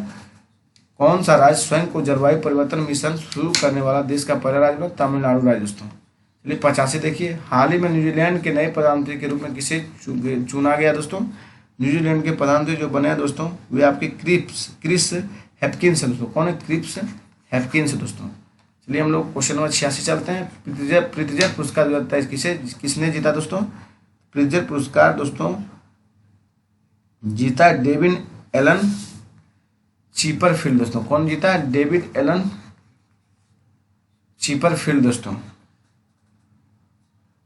कौन सा राज्य स्वयं को जलवायु परिवर्तन मिशन शुरू करने वाला देश का पहला राज्य बना? तमिलनाडु राज्य दोस्तों। चलिए 85 देखिए, हाल ही में न्यूजीलैंड के नए प्रधानमंत्री के रूप में किसे चुना गया दोस्तों? न्यूजीलैंड के प्रधानमंत्री जो बने हैं दोस्तों, वे आपके क्रिस हेपकिंस है दोस्तों। कौन है? क्रिस हेपकिंस है दोस्तों। चलिए हम लोग क्वेश्चन नंबर 86 चलते हैं। प्रित्जर पुरस्कार 2023 किसने जीता दोस्तों? प्रित्जर पुरस्कार दोस्तों जीता डेविड एलन चीपरफील्ड दोस्तों। कौन जीता? डेविड एलन चीपर फील्ड दोस्तों।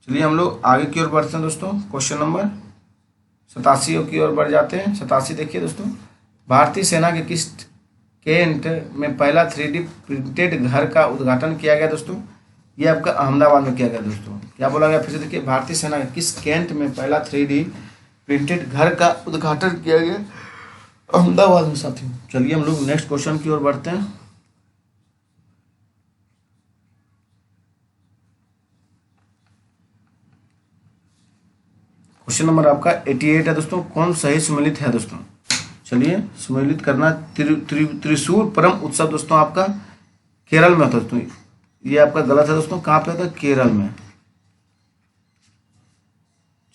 चलिए हम लोग आगे की ओर बढ़ते हैं दोस्तों। क्वेश्चन नंबर 87 की ओर बढ़ जाते हैं। 87 देखिए दोस्तों, भारतीय सेना के किस कैंट में पहला 3D प्रिंटेड घर का उद्घाटन किया गया दोस्तों? ये आपका अहमदाबाद में किया गया दोस्तों। क्या बोला गया फिर से देखिए, भारतीय सेना के किस कैंट में पहला 3D प्रिंटेड घर का उद्घाटन किया गया? अहमदाबाद में साथियों। चलिए हम लोग नेक्स्ट क्वेश्चन की ओर बढ़ते हैं। क्वेश्चन नंबर आपका 88 है दोस्तों, कौन सही सुमेलित है दोस्तों? चलिए सुमेलित करना। त्रिशूल परम उत्सव दोस्तों आपका केरल में होता है दोस्तों। ये आपका गलत है दोस्तों, कहाँ पे होता है? केरल में।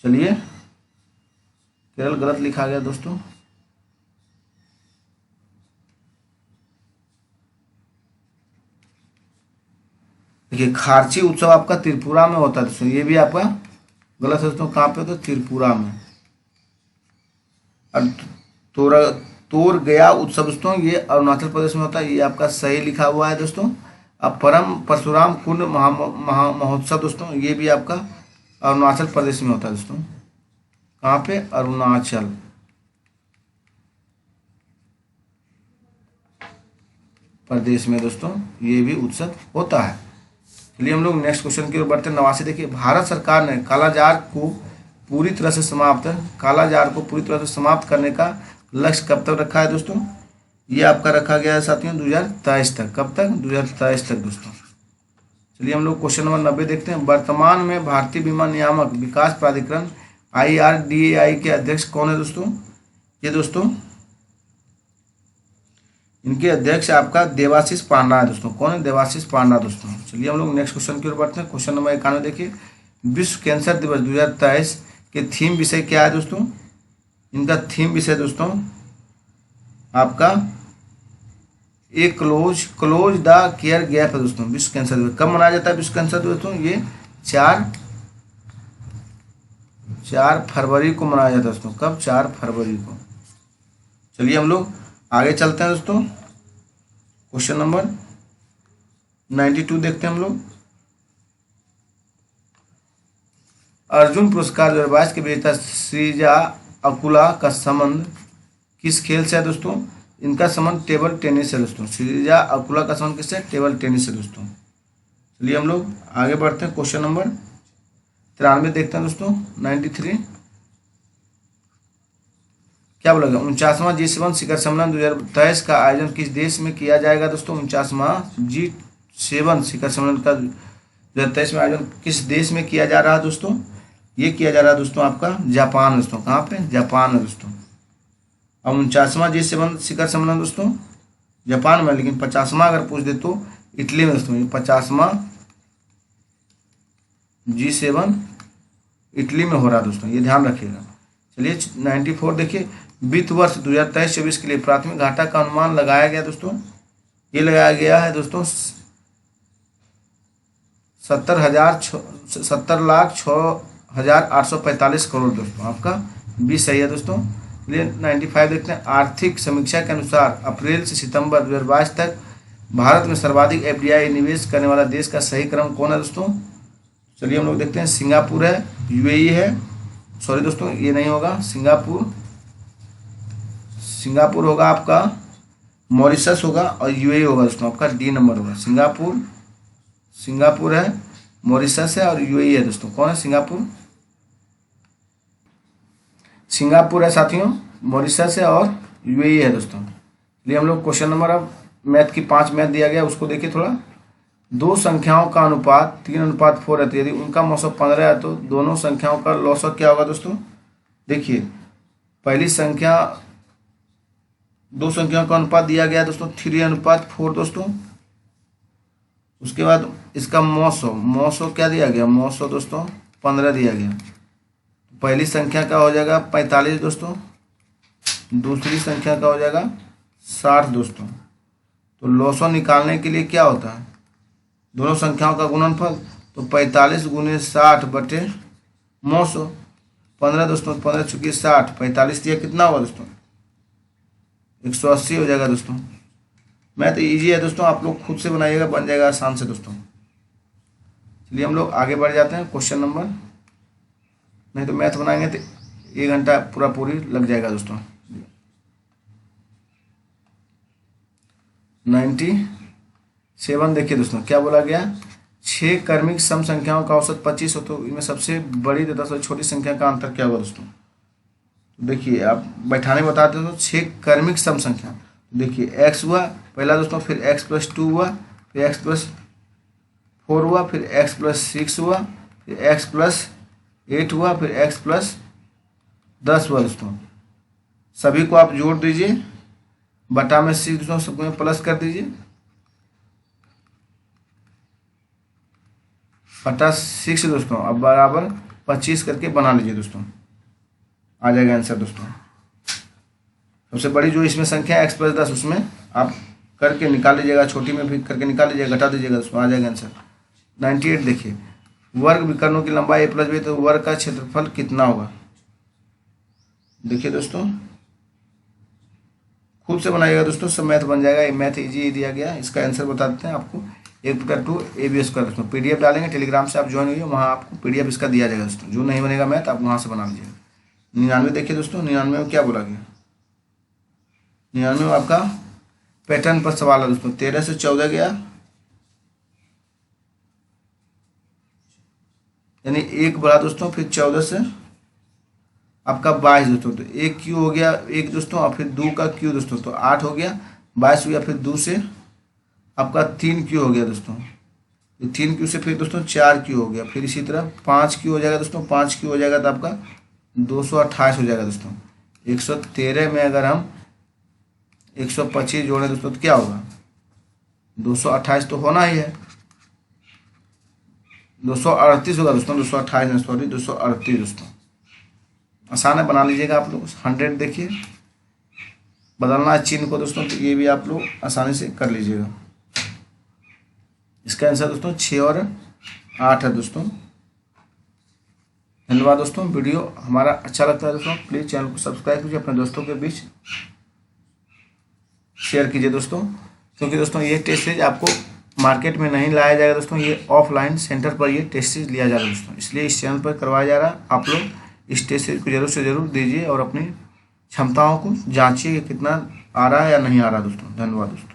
चलिए केरल गलत लिखा गया दोस्तों। देखिए खारची उत्सव आपका त्रिपुरा में होता है दोस्तों, ये भी आपका गलत है दोस्तों। कहाँ पे होता है? त्रिपुरा में। और तोर गया उत्सव दोस्तों ये अरुणाचल प्रदेश में होता है, ये आपका सही लिखा हुआ है दोस्तों। अब परम परशुराम कुंड महोत्सव दोस्तों, ये भी आपका अरुणाचल प्रदेश में होता है दोस्तों। कहाँ पे? अरुणाचल प्रदेश में दोस्तों ये भी उत्सव होता है। चलिए हम लोग नेक्स्ट क्वेश्चन की ओर बढ़ते हैं। 89 देखिए, भारत सरकार ने कालाजार को पूरी तरह से समाप्त करने का लक्ष्य कब तक रखा है दोस्तों? ये आपका रखा गया है साथियों 2023 तक। कब तक? 2023 तक दोस्तों। चलिए हम लोग क्वेश्चन नंबर 90 देखते हैं। वर्तमान में भारतीय बीमा नियामक विकास प्राधिकरण IRDAI के अध्यक्ष कौन है दोस्तों? ये दोस्तों इनके अध्यक्ष आपका देवाशीष पांडा है दोस्तों। कौन है? देवाशीष पांडा दोस्तों। चलिए हम लोग नेक्स्ट क्वेश्चन की ओर बढ़ते हैं। क्वेश्चन नंबर 91 देखिए, विश्व कैंसर दिवस 2023 के थीम विषय क्या है दोस्तों? इनका थीम विषय दोस्तों आपका एक क्लोज द केयर गैप है दोस्तों। विश्व कैंसर दिवस कब मनाया जाता है? विश्व कैंसर दिवस दोस्तों ये 4 फरवरी को मनाया जाता है दोस्तों। कब? 4 फरवरी को। चलिए हम लोग आगे चलते हैं दोस्तों। क्वेश्चन नंबर 92 देखते हैं हम लोग। अर्जुन पुरस्कार 2022 के विजेता श्रीजा अकुला का संबंध किस खेल से है दोस्तों? इनका संबंध टेबल टेनिस है दोस्तों। श्रीजा अकुला का संबंध किससे? टेबल टेनिस है दोस्तों। चलिए हम लोग आगे बढ़ते हैं। क्वेश्चन नंबर 93 देखते हैं दोस्तों। 93 क्या बोला गया? 49वां G7 शिखर सम्मेलन 2023 का आयोजन किस देश में किया जाएगा दोस्तों? 49वां G7 शिखर सम्मेलन का 2023 में आयोजन किस देश में किया जा रहा है दोस्तों? ये किया जा रहा है दोस्तों आपका जापान दोस्तों। कहाँ पे? जापान है दोस्तों। अब 49वां G7 शिखर सम्मेलन दोस्तों जापान में, लेकिन 50वां अगर पूछ दे तो इटली में दोस्तों। 50वां G7 इटली में हो रहा है दोस्तों, ये ध्यान रखिएगा। चलिए 94 देखिए, वित्त वर्ष 2023-24 के लिए प्राथमिक घाटा का अनुमान लगाया गया दोस्तों। ये लगाया गया है दोस्तों 70,06,845 करोड़ दोस्तों। आपका 20 सही है दोस्तों। चलिए 95 देखते हैं। आर्थिक समीक्षा के अनुसार अप्रैल से सितंबर 2022 तक भारत में सर्वाधिक FDI निवेश करने वाला देश का सही क्रम कौन है दोस्तों? चलिए हम लोग देखते हैं। सिंगापुर है, UAE है, सॉरी दोस्तों ये नहीं होगा। सिंगापुर होगा आपका, मॉरिशस होगा और UAE होगा दोस्तों। आपका D नंबर होगा। सिंगापुर है, मॉरिशस है और UAE है दोस्तों। कौन है? सिंगापुर है साथियों, मॉरिशस है और UAE है दोस्तों। चलिए हम लोग क्वेश्चन नंबर, अब मैथ की 5 मैथ दिया गया उसको देखिए थोड़ा। दो संख्याओं का अनुपात 3:4 है, तो यदि उनका मौसम 15 है तो दोनों संख्याओं का लौसक क्या होगा दोस्तों? देखिए पहली संख्या, दो संख्याओं का अनुपात दिया गया दोस्तों 3:4 दोस्तों। उसके बाद इसका मौसो क्या दिया गया? मौसो दोस्तों 15 दिया गया। पहली संख्या का हो जाएगा 45 दोस्तों, दूसरी संख्या का हो जाएगा 60 दोस्तों। तो लौसो निकालने के लिए क्या होता है? दोनों संख्याओं का गुणनफल, तो 45 × 60 बटे मौसो 15 दोस्तों। 15 चुकी 60, 45 दिया कितना हुआ दोस्तों? 180 हो जाएगा दोस्तों। मैथ इजी है दोस्तों, आप लोग खुद से बनाइएगा, बन जाएगा आसान से दोस्तों। चलिए हम लोग आगे बढ़ जाते हैं क्वेश्चन नंबर, नहीं तो मैथ बनाएंगे तो 1 घंटा पूरी लग जाएगा दोस्तों। 97 देखिए दोस्तों क्या बोला गया, 6 क्रमिक सम संख्याओं का औसत 25 हो तो इनमें सबसे बड़ी तथा सबसे छोटी संख्या का अंतर क्या होगा दोस्तों। तो देखिए आप बैठाने बताते हो तो 6 क्रमिक सम संख्या, देखिए x हुआ पहला दोस्तों, फिर x+2 हुआ, फिर x+4 हुआ, फिर x+6 हुआ, फिर x+8 हुआ, फिर x+10 हुआ दोस्तों। सभी को आप जोड़ दीजिए, बटा में 6 दोस्तों, सबको में प्लस कर दीजिए, बटा 6 दोस्तों, अब बराबर 25 करके बना लीजिए दोस्तों, आ जाएगा आंसर दोस्तों। सबसे बड़ी जो इसमें संख्या है x+10, उसमें आप करके निकाल लीजिएगा, छोटी में भी करके निकाल लीजिएगा, घटा दीजिएगा दोस्तों, आ जाएगा आंसर। 98 देखिए, वर्ग विकर्णों की लंबाई a+b तो वर्ग का क्षेत्रफल कितना होगा। देखिए दोस्तों खुद से बनाइएगा दोस्तों, सब मैथ बन जाएगा, ये मैथ इजी दिया गया है। इसका आंसर बता देते हैं आपको, 1/2 AB² दोस्तों। PDF डालेंगे टेलीग्राम से, आप ज्वाइन होइए, वहाँ आपको PDF इसका दिया जाएगा दोस्तों। जो नहीं बनेगा मैथ आप वहाँ से बना लीजिएगा। 99 देखिए दोस्तों, 99 में क्या बोला गया, 99 में आपका पैटर्न पर सवाल है दोस्तों। 13 से 14 गया, यानी 1 बढ़ा दोस्तों, फिर 14 से आपका 22 दोस्तों, तो 1 क्यू हो गया 1 दोस्तों, और फिर 2 का क्यू दोस्तों, तो 8 हो गया, 22 हो गया, फिर 2 से आपका 3 क्यू हो गया दोस्तों, 3 क्यू से फिर दोस्तों 4 क्यू हो गया, फिर इसी तरह 5 क्यू हो जाएगा दोस्तों, 5 क्यू हो जाएगा तो आपका 228 हो जाएगा दोस्तों। 113 में अगर हम 125 जोड़ें दोस्तों तो क्या होगा, 228 तो होना ही है, 238 होगा दोस्तों, 228 में सॉरी 238 दोस्तों। आसान है, बना लीजिएगा आप लोग। 100 देखिए, बदलना है चिन्ह को दोस्तों, तो ये भी आप लोग आसानी से कर लीजिएगा। इसका आंसर दोस्तों 6 और 8 है दोस्तों। धन्यवाद दोस्तों। वीडियो हमारा अच्छा लगता है दोस्तों, प्लीज़ चैनल को सब्सक्राइब कीजिए, अपने दोस्तों के बीच शेयर कीजिए दोस्तों, क्योंकि दोस्तों ये टेस्ट सीरीज आपको मार्केट में नहीं लाया जाएगा दोस्तों, ये ऑफलाइन सेंटर पर ये टेस्ट सीरीज लिया जा रहा है दोस्तों, इसलिए इस चैनल पर करवाया जा रहा है। आप लोग इस टेस्ट सीरीज को जरूर से जरूर दीजिए और अपनी क्षमताओं को जांचिए कि कितना आ रहा है या नहीं आ रहा दोस्तों। धन्यवाद दोस्तों।